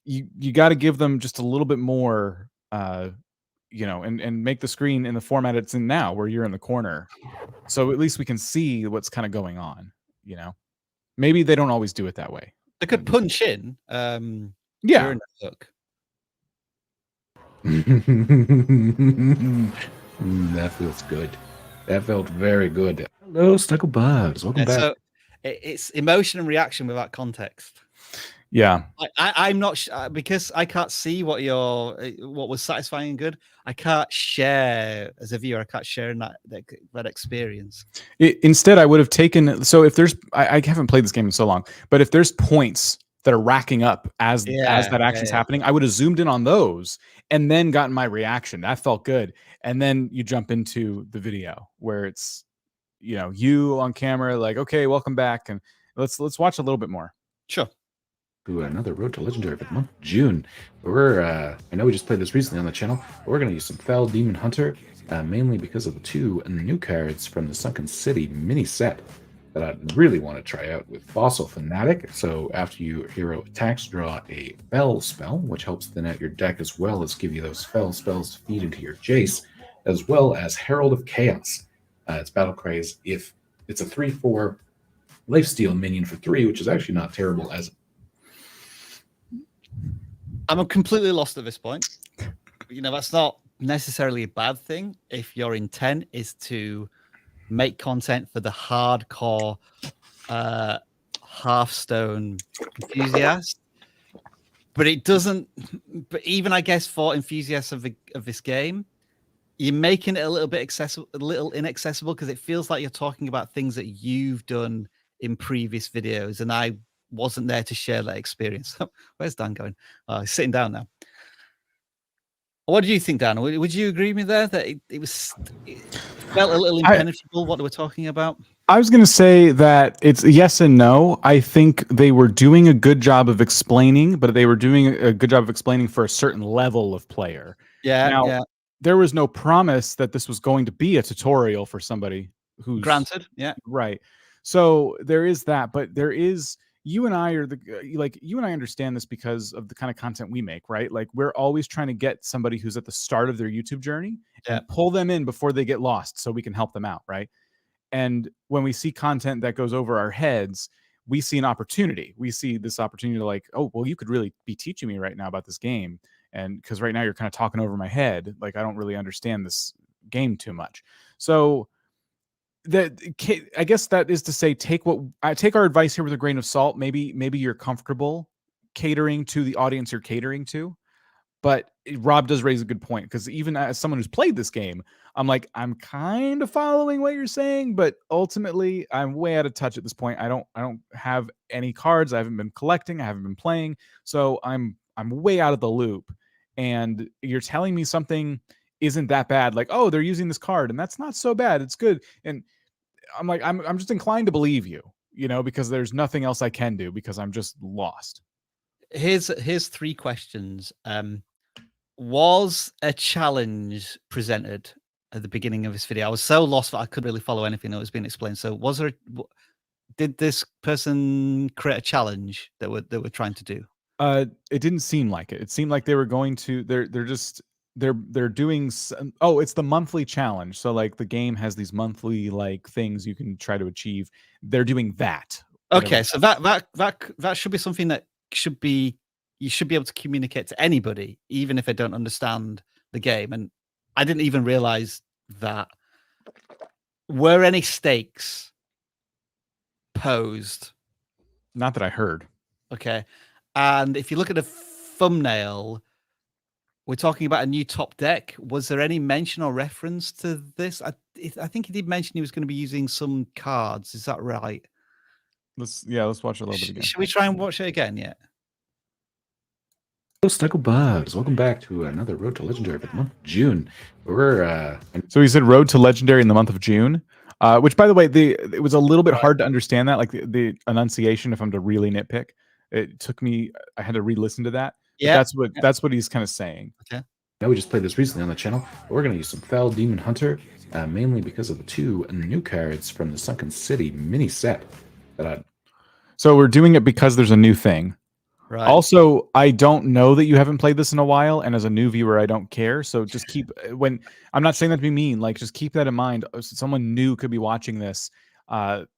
you got to give them just a little bit more, and make the screen in the format it's in now, where you're in the corner. So at least we can see what's kind of going on, Maybe they don't always do it that way. They could punch in during the hook. That feels good. That felt very good. Hello, Snugglebuzz. Welcome back. So it's emotion and reaction without context. Yeah. I'm not because I can't see what was satisfying and good. I can't share as a viewer. I can't share in that experience. Instead, I would have taken. So if there's, I haven't played this game in so long, but if there's points that are racking up as that action's happening, I would have zoomed in on those and then gotten my reaction. That felt good. And then you jump into the video where it's, you on camera, like, okay, welcome back, and let's watch a little bit more. Sure. To another Road to Legendary for the month of June. We're I know we just played this recently on the channel, but we're going to use some Fell Demon Hunter, mainly because of the 2 new cards from the Sunken City mini set that I really want to try out with Fossil Fanatic. So after your hero attacks, draw a Fell spell, which helps thin out your deck as well as give you those Fell spells to feed into your Jace, as well as Herald of Chaos. It's Battle Craze. If it's a 3/4 lifesteal minion for 3, which is actually not terrible as I'm completely lost at this point. That's not necessarily a bad thing if your intent is to make content for the hardcore Hearthstone enthusiast. But it doesn't. But even I guess for enthusiasts of this game, you're making it a little bit inaccessible because it feels like you're talking about things that you've done in previous videos, and I wasn't there to share that experience. Where's Dan going? He's sitting down now. What do you think, Dan? Would you agree with me there that it felt a little impenetrable what they were talking about? I was going to say that it's yes and no. I think they were doing a good job of explaining, but they were doing a good job of explaining for a certain level of player. Now, there was no promise that this was going to be a tutorial for somebody who's... Granted, yeah. Right. So there is that, but there is... You and I understand this because of the kind of content we make, right? Like, we're always trying to get somebody who's at the start of their YouTube journey and pull them in before they get lost so we can help them out, right? And when we see content that goes over our heads, we see an opportunity. We see this opportunity to like, oh, well, you could really be teaching me right now about this game. And because right now you're kind of talking over my head. Like, I don't really understand this game too much. So I guess that is to say, take our advice here with a grain of salt. Maybe you're comfortable catering to the audience you're catering to, but Rob does raise a good point, because even as someone who's played this game, I'm like, I'm kind of following what you're saying, but ultimately I'm way out of touch at this point. I don't have any cards. I haven't been collecting. I haven't been playing, so I'm way out of the loop. And you're telling me something isn't that bad, like, oh, they're using this card and that's not so bad, it's good. And I'm like, I'm just inclined to believe you, because there's nothing else I can do, because I'm just lost. Here's 3 questions. Was a challenge presented at the beginning of this video? I was so lost that I couldn't really follow anything that was being explained. So did this person create a challenge that we're trying to do? It didn't seem like it. It seemed like they were going to. They're doing. Oh, it's the monthly challenge. So like the game has these monthly like things you can try to achieve. They're doing that. Okay, so that should be something that you should be able to communicate to anybody, even if they don't understand the game. And I didn't even realize that. Were any stakes posed? Not that I heard. Okay. And if you look at the thumbnail, we're talking about a new top deck. Was there any mention or reference to this? I think he did mention he was going to be using some cards. Is that right? Let's watch a little bit again. Should we try and watch it again? Yeah. Hello, Snugglebugs. Welcome back to another Road to Legendary for the month of June. We're So he said Road to Legendary in the month of June, which, by the way, it was a little bit hard to understand that, like the enunciation. If I'm to really nitpick, it took me. I had to re-listen to that. Yeah, that's what he's kind of saying. Okay. Now, we just played this recently on the channel, but we're going to use some Fell Demon Hunter, mainly because of the 2 new cards from the Sunken City mini set. So we're doing it because there's a new thing. Right. Also, I don't know that you haven't played this in a while, and as a new viewer, I don't care. So just keep I'm not saying that to be mean. Like, just keep that in mind. Someone new could be watching this.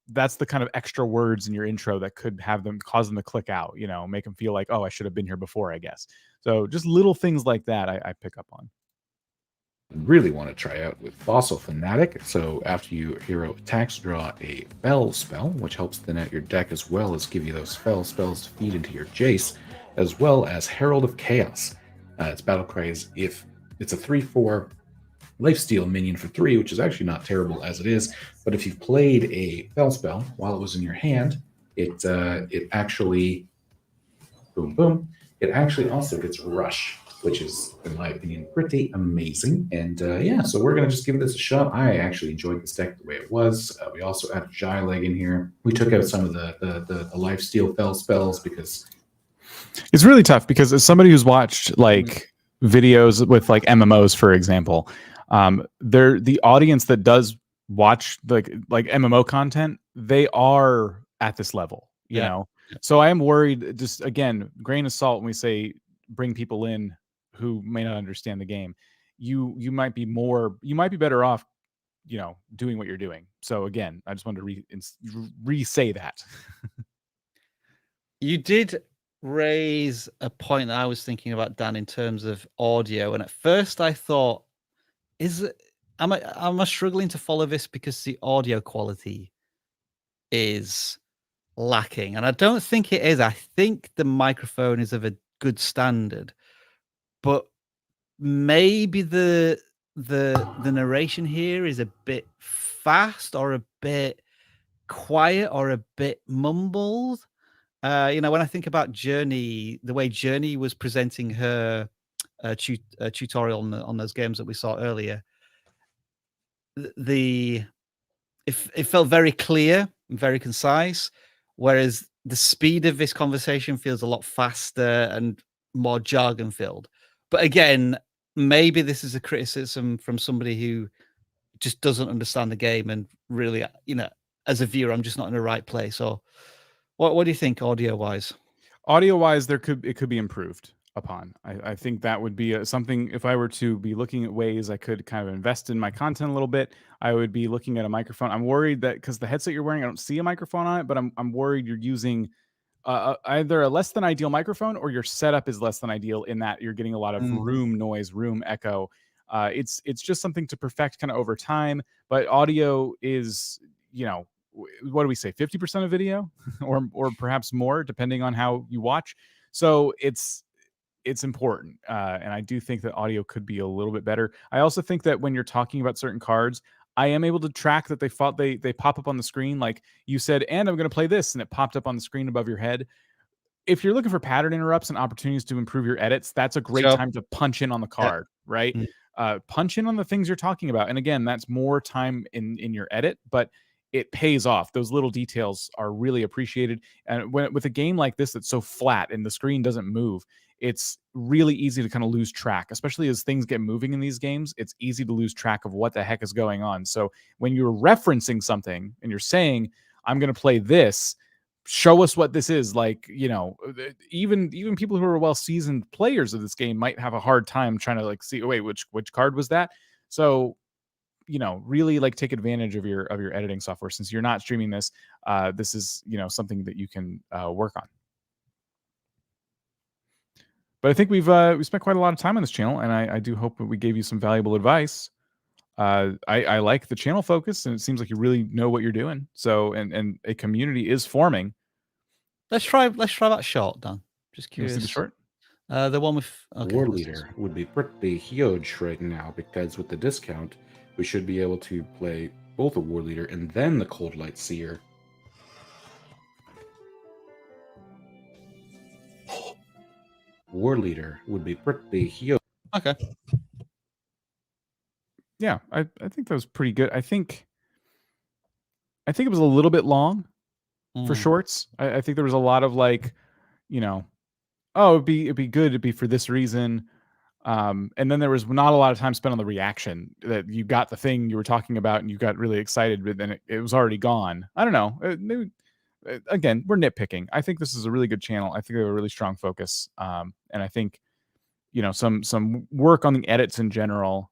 That's the kind of extra words in your intro that could cause them to click out. Make them feel like, oh, I should have been here before, I guess. So just little things like that I pick up on. Really want to try out with Fossil Fanatic. So after your hero attacks, draw a Fell spell, which helps thin out your deck, as well as give you those Fell spells to feed into your Jace, as well as Herald of Chaos. Its battle cry is, if it's a 3/4 lifesteal minion for 3, which is actually not terrible as it is, but if you've played a Fell spell while it was in your hand, it actually it actually also gets Rush, which is, in my opinion, pretty amazing. And so we're going to just give this a shot. I actually enjoyed this deck the way it was. We also added Leg in here. We took out some of the lifesteal Fell spells because it's really tough, because as somebody who's watched like videos with like MMOs, for example, they're the audience that does watch like MMO content, they are at this level, you know. So I am worried, just again, grain of salt, when we say bring people in who may not understand the game. You might be better off, doing what you're doing. So again, I just wanted to re-say that. You did raise a point that I was thinking about, Dan, in terms of audio. And at first I thought, am I struggling to follow this because the audio quality is lacking? And I don't think it is. I think the microphone is of a good standard, but maybe the narration here is a bit fast, or a bit quiet, or a bit mumbled. When I think about Journey, the way Journey was presenting her tutorial on those games that we saw earlier, it felt very clear and very concise, whereas the speed of this conversation feels a lot faster and more jargon filled. But again, maybe this is a criticism from somebody who just doesn't understand the game, and really, as a viewer, I'm just not in the right place. Or what do you think, audio wise? Audio wise, it could be improved upon. I think that would be something. If I were to be looking at ways I could kind of invest in my content a little bit, I would be looking at a microphone. I'm worried that because the headset you're wearing, I don't see a microphone on it, but I'm worried you're using either a less than ideal microphone, or your setup is less than ideal in that you're getting a lot of room noise, room echo. It's just something to perfect kind of over time. But audio is, what do we say, 50% of video, or perhaps more, depending on how you watch. So it's important, and I do think that audio could be a little bit better. I also think that when you're talking about certain cards, I am able to track that they pop up on the screen, like you said, and I'm going to play this, and it popped up on the screen above your head. If you're looking for pattern interrupts and opportunities to improve your edits, that's a great time to punch in on the card, right? Punch in on the things you're talking about, and again, that's more time in your edit, but it pays off. Those little details are really appreciated. And with a game like this that's so flat and the screen doesn't move, it's really easy to kind of lose track, especially as things get moving in these games. It's easy to lose track of what the heck is going on. So when you're referencing something and you're saying, I'm going to play this, show us what this is, like, even people who are well-seasoned players of this game might have a hard time trying to like see, wait, which card was that? So really like take advantage of your editing software. Since you're not streaming this, this is something that you can work on. But I think we spent quite a lot of time on this channel, and I do hope that we gave you some valuable advice. I like the channel focus, and it seems like you really know what you're doing. So and a community is forming. Let's try that short, Dan. Just You wanna see curious. the short? The one with War Leader would be pretty huge right now, because with the discount, we should be able to play both a War Leader and then the Cold Light Seer. War Leader would be pretty huge. Okay. Yeah, I think that was pretty good. I think it was a little bit long for shorts. I think there was a lot of like, oh, it'd be good, it'd be for this reason. And then there was not a lot of time spent on the reaction, that you got the thing you were talking about and you got really excited, but then it was already gone. I don't know. Maybe, again, we're nitpicking. I think this is a really good channel. I think they have a really strong focus. And I think, some work on the edits in general,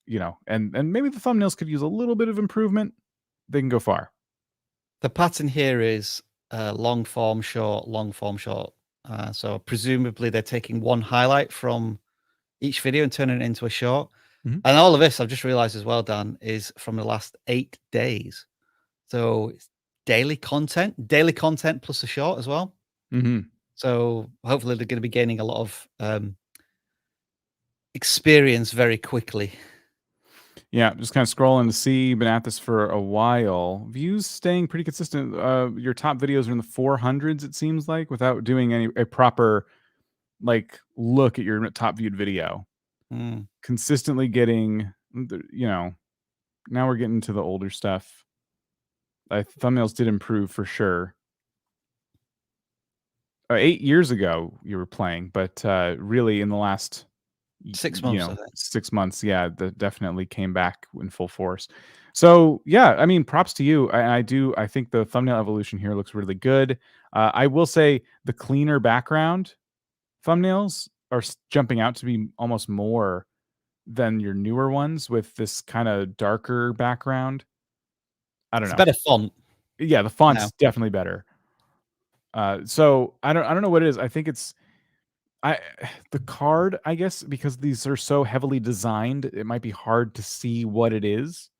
and maybe the thumbnails could use a little bit of improvement. They can go far. The pattern here is long form, short, long form, short. So presumably they're taking one highlight from each video and turning it into a short. And all of this, I've just realized as well, Dan, is from the last 8 days. So it's daily content plus a short as well. So hopefully they're going to be gaining a lot of experience very quickly. Yeah, just kind of scrolling to see. Been at this for a while. Views staying pretty consistent. Your top videos are in the 400s, it seems like, without doing a proper like look at your top viewed video. Consistently getting, now we're getting to the older stuff. Thumbnails did improve for sure. 8 years ago you were playing, but really in the last 6 months, 6 months, yeah, that definitely came back in full force. So yeah, I mean, props to you. I think the thumbnail evolution here looks really good. I will say the cleaner background thumbnails are jumping out to be almost more than your newer ones with this kind of darker background. I don't know. It's better font. Yeah, the font's definitely better. So I don't know what it is. I think it's the card, I guess, because these are so heavily designed, it might be hard to see what it is.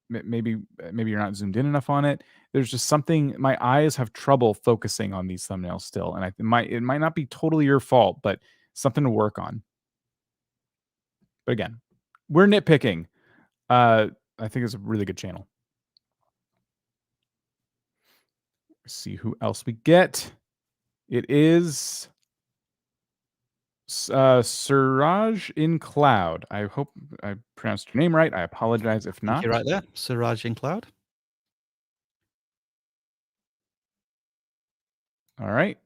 Maybe you're not zoomed in enough on it. There's just something, my eyes have trouble focusing on these thumbnails still, and it might not be totally your fault, but something to work on. But again, we're nitpicking. I think it's a really good channel. Let's see who else we get. It is Siraj in Cloud. I hope I pronounced your name right. I apologize if not. You're right there, Siraj in Cloud. All right.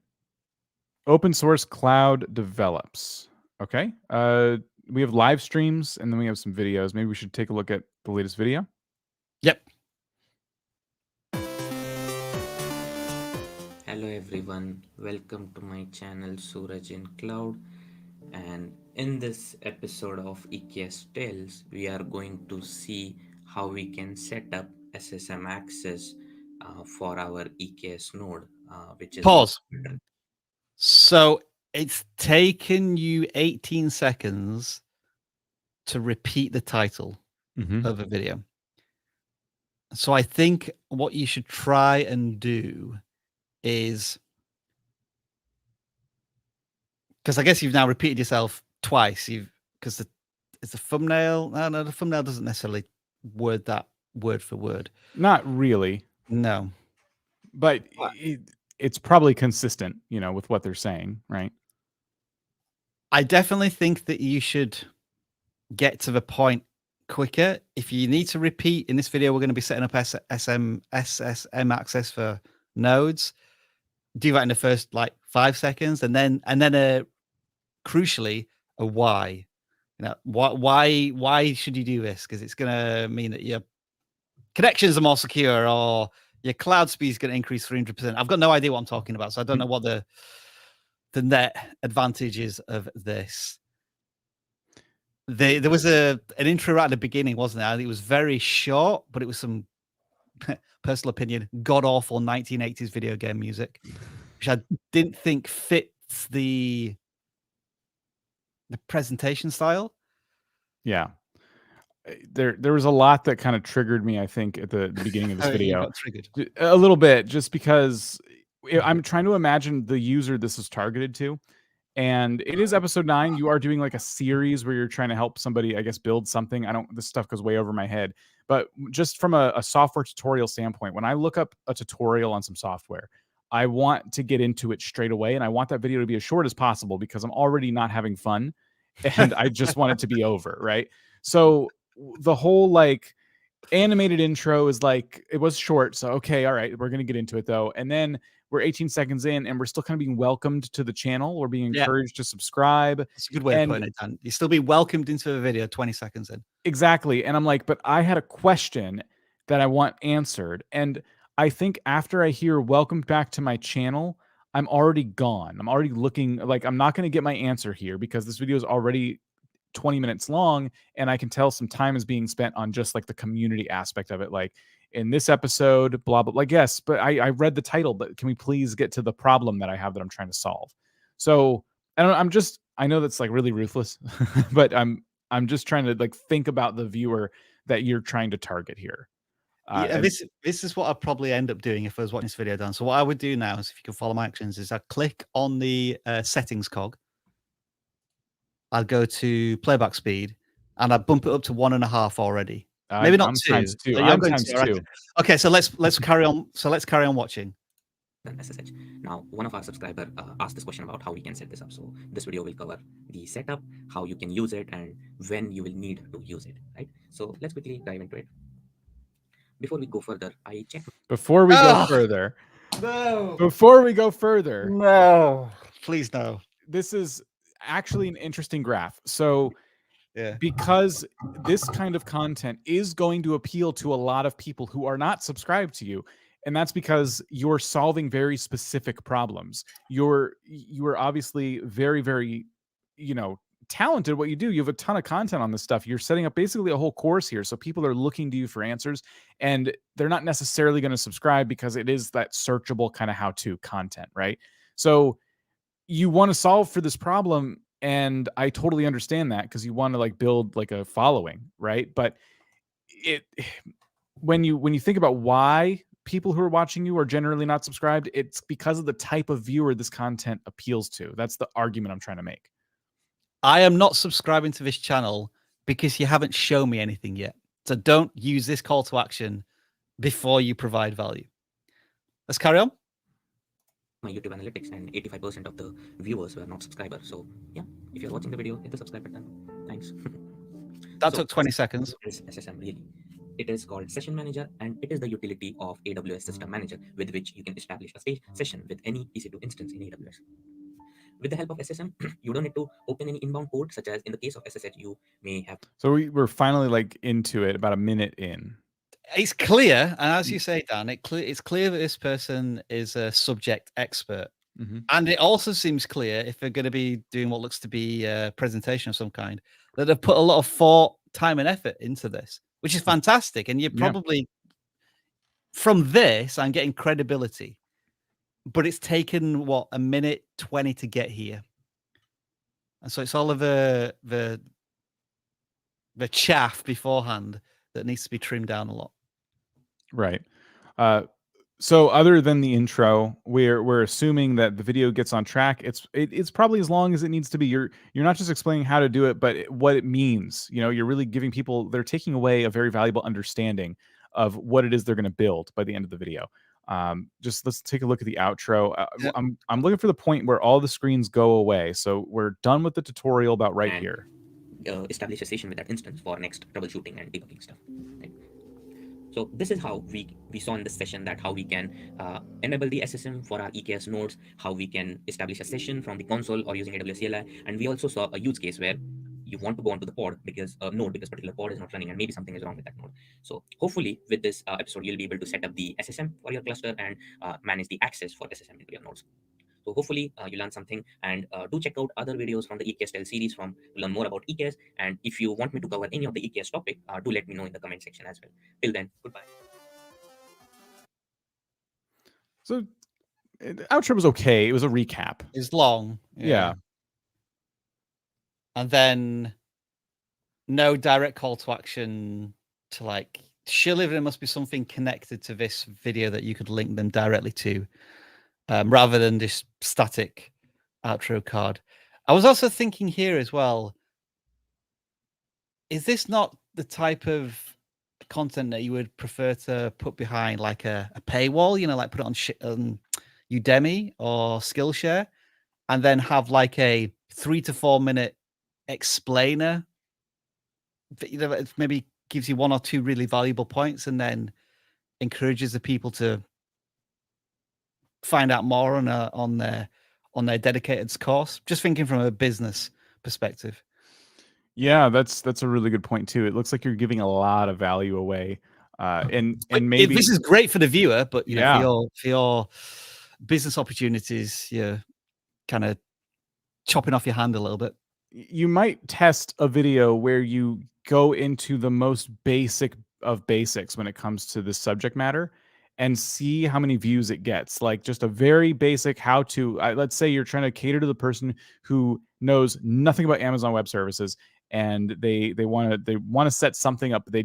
Open source cloud develops. Okay. We have live streams and then we have some videos. Maybe we should take a look at the latest video. Yep. Hello everyone, welcome to my channel Suraj in Cloud, and in this episode of EKS Tales we are going to see how we can set up SSM access for our EKS node, which is Pause. So it's taken you 18 seconds to repeat the title Mhm. of a video. So I think what you should try and do is, because I guess you've now repeated yourself twice. Because it's a thumbnail. No, the thumbnail doesn't necessarily word that word for word. Not really. No. But it's probably consistent, with what they're saying, right? I definitely think that you should get to the point quicker. If you need to repeat in this video, we're going to be setting up SSM access for nodes. Do that in the first 5 seconds, and then crucially a why. Why should you do this? Because it's going to mean that your connections are more secure, or your cloud speed is going to increase 300%. I've got no idea what I'm talking about, so I don't know what the net advantages of this. There was an intro right at the beginning, wasn't there? It was very short, but it was some personal opinion, god awful 1980s video game music, which I didn't think fits the presentation style. Yeah. There was a lot that kind of triggered me, I think, at the beginning of this You video. got triggered. A little bit, just because I'm trying to imagine the user this is targeted to. And it is episode 9. You are doing like a series where you're trying to help somebody, I guess, build something. This stuff goes way over my head. But just from a software tutorial standpoint, when I look up a tutorial on some software, I want to get into it straight away. And I want that video to be as short as possible because I'm already not having fun. And I just want it to be over, right? So the whole animated intro is it was short. So, okay, all right, we're going to get into it though. And then we're 18 seconds in and we're still kind of being welcomed to the channel. We're being encouraged to subscribe. It's a good way of putting it, Dan. You still be welcomed into the video 20 seconds in. Exactly. And I'm like, but I had a question that I want answered. And I think after I hear welcome back to my channel, I'm already gone. I'm already looking like I'm not going to get my answer here because this video is already 20 minutes long. And I can tell some time is being spent on just the community aspect of it. In this episode, blah, blah, yes, but I read the title, but can we please get to the problem that I have that I'm trying to solve? So I know that's really ruthless, but I'm just trying to think about the viewer that you're trying to target here. This is what I'd probably end up doing if I was watching this video, Dan. So what I would do now is, if you can follow my actions, is I click on the settings cog. I'll go to playback speed and I bump it up to 1.5 already. Maybe not 2. Times 2. So I'm times 2. Right? Okay, so let's carry on. So let's carry on watching. SSH. Now, one of our subscribers asked this question about how we can set this up. So this video will cover the setup, how you can use it, and when you will need to use it. Right. So let's quickly dive into it. Before we go further, I check. Before we go further. No. Before we go further. No. Please no. This is actually an interesting graph. So because this kind of content is going to appeal to a lot of people who are not subscribed to you. And that's because you're solving very specific problems. You are obviously very, very, talented at what you do. You have a ton of content on this stuff. You're setting up basically a whole course here. So people are looking to you for answers, and they're not necessarily going to subscribe because it is that searchable kind of how-to content, right? So you want to solve for this problem, and I totally understand that because you want to build a following, right? But when you think about why people who are watching you are generally not subscribed, it's because of the type of viewer this content appeals to. That's the argument I'm trying to make. I am not subscribing to this channel because you haven't shown me anything yet. So don't use this call to action before you provide value. Let's carry on. My YouTube analytics, and 85% of the viewers were not subscribers. So yeah, if you're watching the video, hit the subscribe button. Thanks. That took 20 seconds. What is SSM really? It is called Session Manager, and it is the utility of AWS System Manager with which you can establish a session with any EC2 instance in AWS. With the help of SSM, you don't need to open any inbound code, such as in the case of SSH, you may have. So we're finally into it, about a minute in. It's clear, and as you say, Dan, it's clear that this person is a subject expert. Mm-hmm. And it also seems clear, if they're going to be doing what looks to be a presentation of some kind, that they've put a lot of thought, time, and effort into this, which is fantastic. And you're probably, from this, I'm getting credibility. But it's taken, what, 1:20 to get here. And so it's all of the chaff beforehand that needs to be trimmed down a lot. Right. So other than the intro, we're assuming that the video gets on track. It's probably as long as it needs to be. You're not just explaining how to do it, but what it means. You know, you're really giving people, they're taking away a very valuable understanding of what it is they're going to build by the end of the video. Just let's take a look at the outro. Yep. I'm looking for the point where all the screens go away. So we're done with the tutorial about right And, here. Establish a session with that instance for next troubleshooting and debugging stuff. Right? So this is how we saw in this session that how we can enable the SSM for our EKS nodes, how we can establish a session from the console or using AWS CLI, and we also saw a use case where you want to go onto the pod because particular pod is not running and maybe something is wrong with that node. So hopefully with this episode you'll be able to set up the SSM for your cluster and manage the access for SSM into your nodes. So hopefully you learned something, and do check out other videos from the EKS Tell series to learn more about EKS. And if you want me to cover any of the EKS topic, do let me know in the comment section as well. Till then, goodbye. So the outro was okay. It was a recap. It's long. Yeah. And then no direct call to action to like, surely there must be something connected to this video that you could link them directly to, rather than this static outro card. I was also thinking here as well, is this not the type of content that you would prefer to put behind like a paywall, you know, like put it on Udemy or Skillshare, and then have like a 3 to 4 minute explainer that, you know, it maybe gives you 1 or 2 really valuable points and then encourages the people to find out more on their dedicated course. Just thinking from a business perspective. Yeah, that's a really good point too. It looks like you're giving a lot of value away, and maybe this is great for the viewer, but you yeah, know, for your business opportunities, you're kind of chopping off your hand a little bit. you might test a video where you go into the most basic of basics when it comes to this subject matter and see how many views it gets. Like just a very basic how to, let's say you're trying to cater to the person who knows nothing about Amazon Web Services and they want to set something up, but they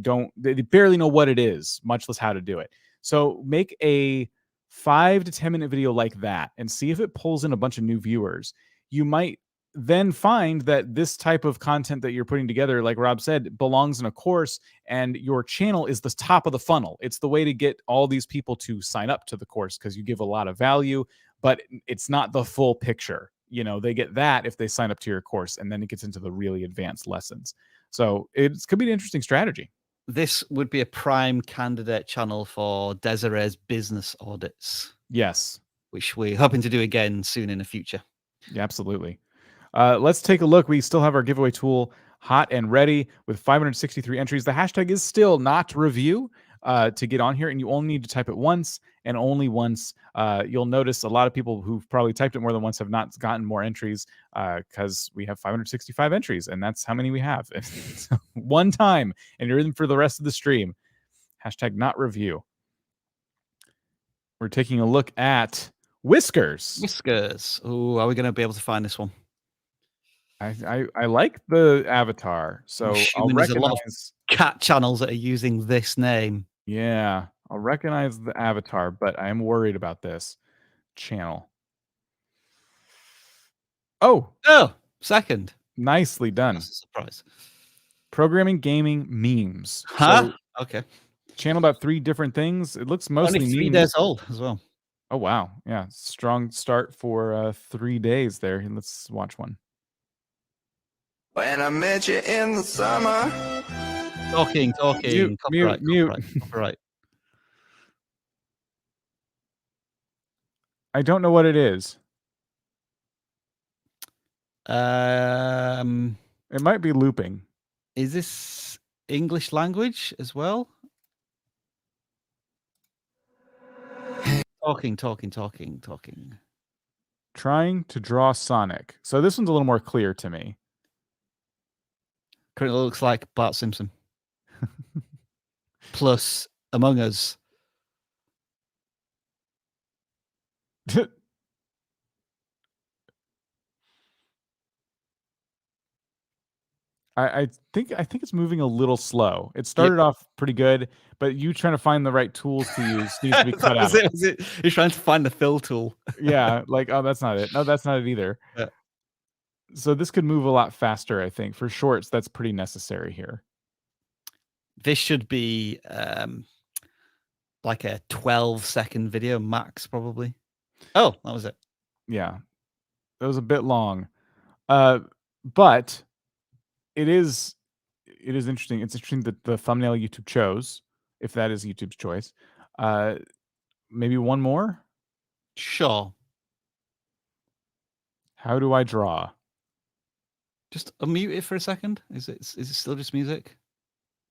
barely know what it is, much less how to do it. So make a 5 to 10 minute video like that and see if it pulls in a bunch of new viewers. You might then find that this type of content that you're putting together, like Rob said, belongs in a course, and your channel is the top of the funnel. It's the way to get all these people to sign up to the course because you give a lot of value, but it's not the full picture. You know, they get that if they sign up to your course, and then it gets into the really advanced lessons. So it could be an interesting strategy. This would be a prime candidate channel for Desiree's business audits. Yes. Which we're hoping to do again soon in the future. Yeah, absolutely. Let's take a look. We still have our giveaway tool hot and ready with 563 entries. The hashtag is still not review to get on here, and you only need to type it once and only once. You'll notice a lot of people who've probably typed it more than once have not gotten more entries because we have 565 entries, and that's how many we have. One time, and you're in for the rest of the stream. Hashtag not review. We're taking a look at Whiskers. Whiskers. Oh, are we going to be able to find this one? I like the avatar, so I'll recognize a lot of cat channels that are using this name. Yeah, I'll recognize the avatar, but I am worried about this channel. Oh, second. Nicely done. That's a surprise. Programming, gaming, memes. Huh? So, okay. Channel about 3 different things. It looks mostly only 3 memes. days old as well. Oh wow, yeah, strong start for 3 days there. Let's watch one. When I met you in the summer. Talking. Mute. Copyright. I don't know what it is. It might be looping. Is this English language as well? Talking. Trying to draw Sonic. So this one's a little more clear to me. Currently looks like Bart Simpson. Plus Among Us. I think it's moving a little slow. It started off pretty good, but you trying to find the right tools to use needs to be cut out. Was it? You're trying to find the fill tool. Yeah, like, oh, that's not it. No, that's not it either. Yeah. So this could move a lot faster, I think. For shorts, that's pretty necessary here. This should be like a 12-second video max, probably. Oh, that was it. Yeah, that was a bit long, but it is interesting. It's interesting that the thumbnail YouTube chose, if that is YouTube's choice. Maybe one more. Sure. How do I draw? Just unmute it for a second. Is it still just music?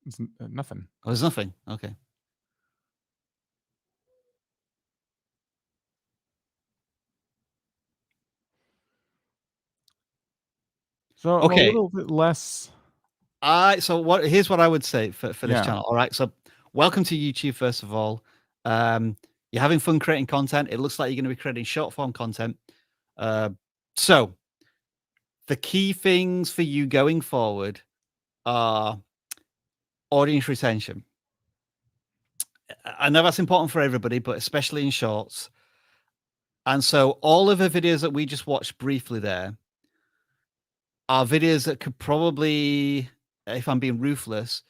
It's nothing. Oh, there's nothing. Okay. So I'm a little bit less. Here's what I would say for this Yeah. channel. All right. So welcome to YouTube, first of all. You're having fun creating content. It looks like you're going to be creating short form content. So the key things for you going forward are audience retention. I know that's important for everybody, but especially in shorts. And so all of the videos that we just watched briefly there are videos that could probably, if I'm being ruthless,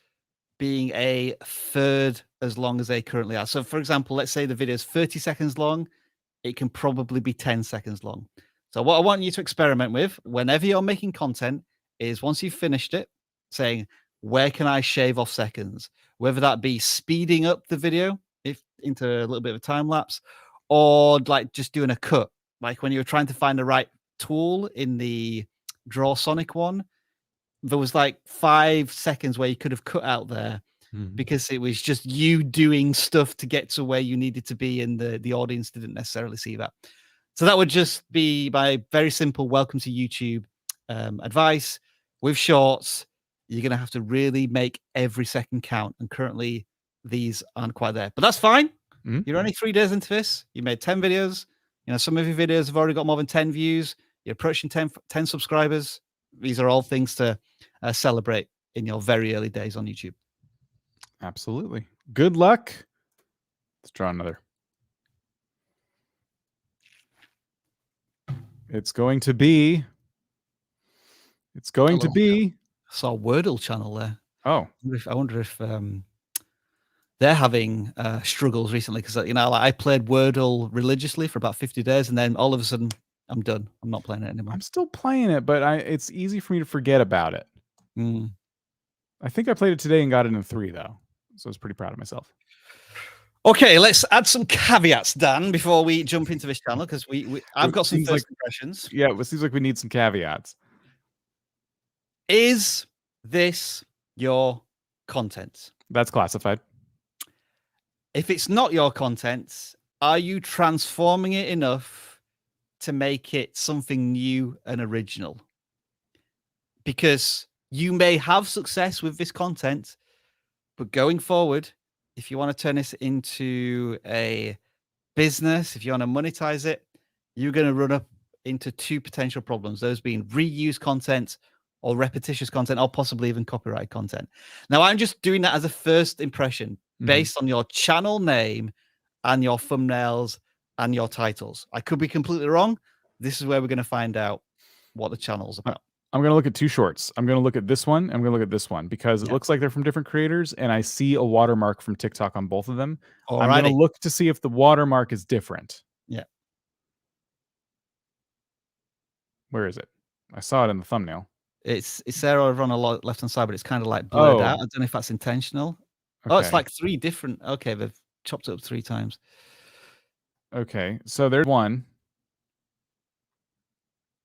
being a third as long as they currently are. So for example, let's say the video is 30 seconds long. It can probably be 10 seconds long. So what I want you to experiment with whenever you're making content is once you've finished it, saying, where can I shave off seconds? Whether that be speeding up the video into a little bit of a time lapse, or like just doing a cut. Like when you were trying to find the right tool in the Draw Sonic one, there was like 5 seconds where you could have cut out there because it was just you doing stuff to get to where you needed to be, and the audience didn't necessarily see that. So that would just be my very simple welcome to YouTube advice. With shorts, you're going to have to really make every second count. And currently these aren't quite there, but that's fine. You're only 3 days into this. You made 10 videos. You know, some of your videos have already got more than 10 views. You're approaching 10 subscribers. These are all things to celebrate in your very early days on YouTube. Absolutely. Good luck. Let's draw another. It's going to be. I saw a Wordle channel there. Oh, I wonder if they're having struggles recently, because like I played Wordle religiously for about 50 days, and then all of a sudden I'm done. I'm not playing it anymore. I'm still playing it, but it's easy for me to forget about it. I think I played it today and got it in 3 though, so I was pretty proud of myself. Okay, let's add some caveats, Dan, before we jump into this channel, because I've got some first impressions. Yeah, it seems like we need some caveats. Is this your content? That's classified. If it's not your content, are you transforming it enough to make it something new and original? Because you may have success with this content, but going forward, if you want to turn this into a business, if you want to monetize it, you're going to run up into 2 potential problems, those being reused content or repetitious content, or possibly even copyright content. Now, I'm just doing that as a first impression based on your channel name and your thumbnails and your titles. I could be completely wrong. This is where we're going to find out what the channel's about. I'm going to look at 2 shorts. I'm going to look at this one. I'm going to look at this one because it looks like they're from different creators, and I see a watermark from TikTok on both of them. I'm going to look to see if the watermark is different. Yeah. Where is it? I saw it in the thumbnail. It's there over on the left-hand side, but it's kind of like blurred out. I don't know if that's intentional. Okay. Oh, it's like 3 different. Okay, they've chopped it up 3 times. Okay, so there's one.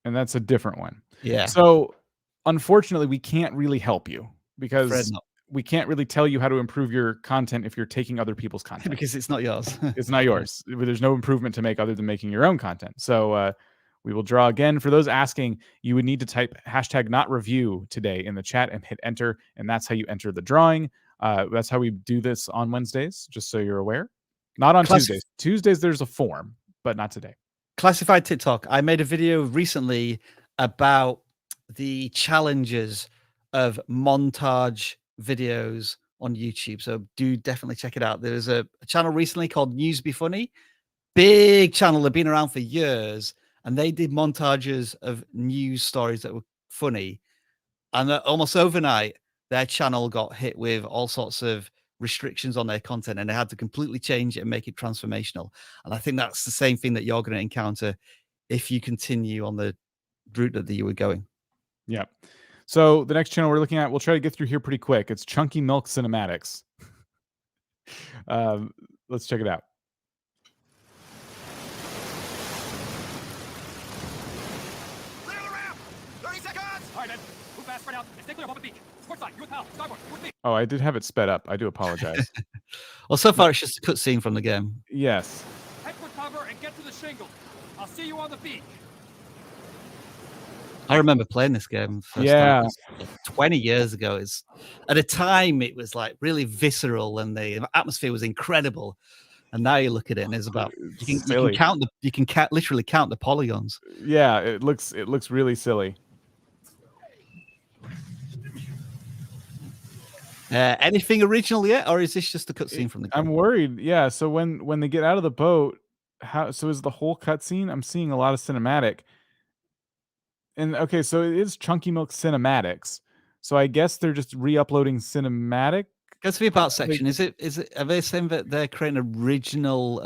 And that's a different one. Yeah. So unfortunately, we can't really help you because we can't really tell you how to improve your content if you're taking other people's content. Because it's not yours. It's not yours. There's no improvement to make other than making your own content. So we will draw again. For those asking, you would need to type #notreview today in the chat and hit enter. And that's how you enter the drawing. That's how we do this on Wednesdays, just so you're aware. Not on Tuesdays. Tuesdays, there's a form, but not today. Classified TikTok. I made a video recently about the challenges of montage videos on YouTube. So do definitely check it out. There's a channel recently called News Be Funny. Big channel. They've been around for years. And they did montages of news stories that were funny. And almost overnight, their channel got hit with all sorts of restrictions on their content, and they had to completely change it and make it transformational. And I think that's the same thing that you're going to encounter if you continue on the route that you were going. Yeah. So the next channel we're looking at, we'll try to get through here pretty quick. It's Chunky Milk Cinematics. Let's check it out. Oh, I did have it sped up. I do apologize. Well, so far it's just a cutscene from the game. Yes. Head for cover and get to the shingle. I'll see you on the beach. I remember playing this game first time. It was 20 years ago. It's at a time it was like really visceral and the atmosphere was incredible. And now you look at it and it's about you can count literally count the polygons. Yeah, it looks really silly. Anything original yet, or is this just a cutscene from the game? I'm worried. Yeah. So when they get out of the boat, so is the whole cutscene? I'm seeing a lot of cinematic. And okay, so it is Chunky Milk Cinematics. So I guess they're just re-uploading cinematic. Go to the about section. Is it? Are they saying that they're creating original?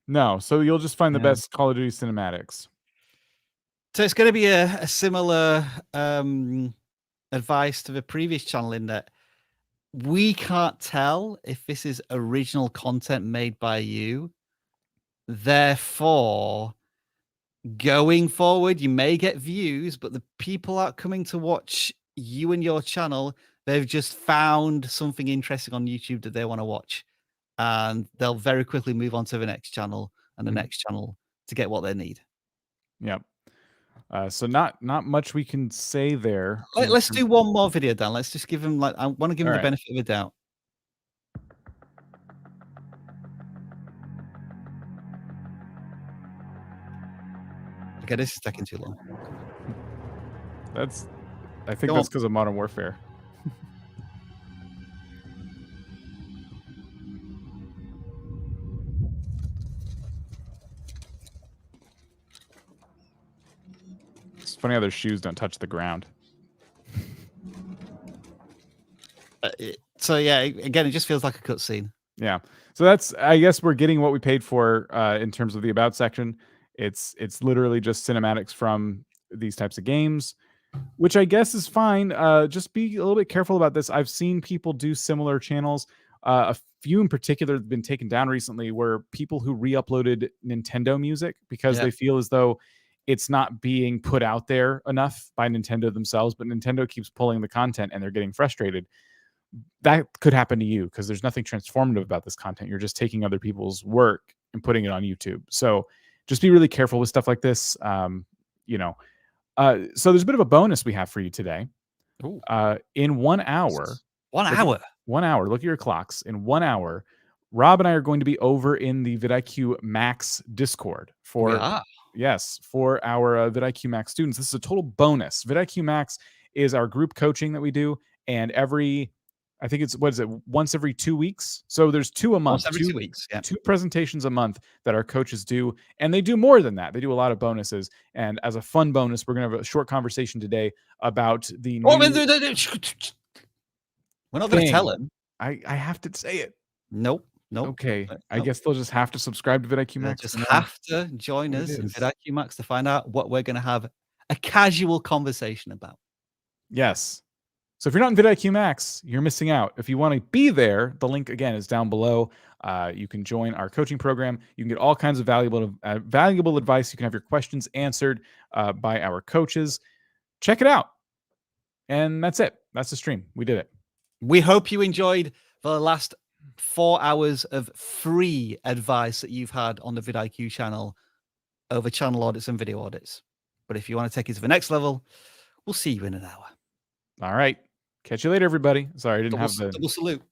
No. So you'll just find the best Call of Duty cinematics. So it's going to be a similar advice to the previous channel in that we can't tell if this is original content made by you. Therefore, going forward, you may get views, but the people aren't coming to watch you and your channel. They've just found something interesting on YouTube that they want to watch, and they'll very quickly move on to the next channel and the next channel to get what they need. Yep. So not much we can say there. Let's do one more video, Dan. Let's just give him I want to give him the benefit of the doubt. Okay, this is taking too long. I think that's because of Modern Warfare. It's funny how their shoes don't touch the ground. So yeah, again, it just feels like a cutscene. Yeah. So I guess we're getting what we paid for in terms of the about section. It's literally just cinematics from these types of games, which I guess is fine. Just be a little bit careful about this. I've seen people do similar channels. A few in particular have been taken down recently, where people who re-uploaded Nintendo music because they feel as though it's not being put out there enough by Nintendo themselves, but Nintendo keeps pulling the content and they're getting frustrated. That could happen to you because there's nothing transformative about this content. You're just taking other people's work and putting it on YouTube. So just be really careful with stuff like this. So there's a bit of a bonus we have for you today. In 1 hour. 1 hour? 1 hour. Look at your clocks. In 1 hour, Rob and I are going to be over in the VidIQ Max Discord for our VidIQ Max students. This is a total bonus. VidIQ Max is our group coaching that we do, and I think it's once every 2 weeks. So there's 2 a month. Once every 2 weeks. Yeah. 2 presentations a month that our coaches do, and they do more than that. They do a lot of bonuses. And as a fun bonus, we're gonna have a short conversation today about the. We're not going to tell him. I have to say it. Nope. Okay. I guess they'll just have to subscribe to VidIQ Max. Just have to join us in VidIQ Max to find out what we're going to have a casual conversation about. Yes. So if you're not in VidIQ Max, you're missing out. If you want to be there, the link again is down below. You can join our coaching program. You can get all kinds of valuable advice. You can have your questions answered by our coaches. Check it out. And that's it. That's the stream. We did it. We hope you enjoyed the last 4 hours of free advice that you've had on the VidIQ channel over channel audits and video audits. But if you want to take it to the next level, we'll see you in an hour. All right. Catch you later, everybody. Sorry, I didn't have the double salute.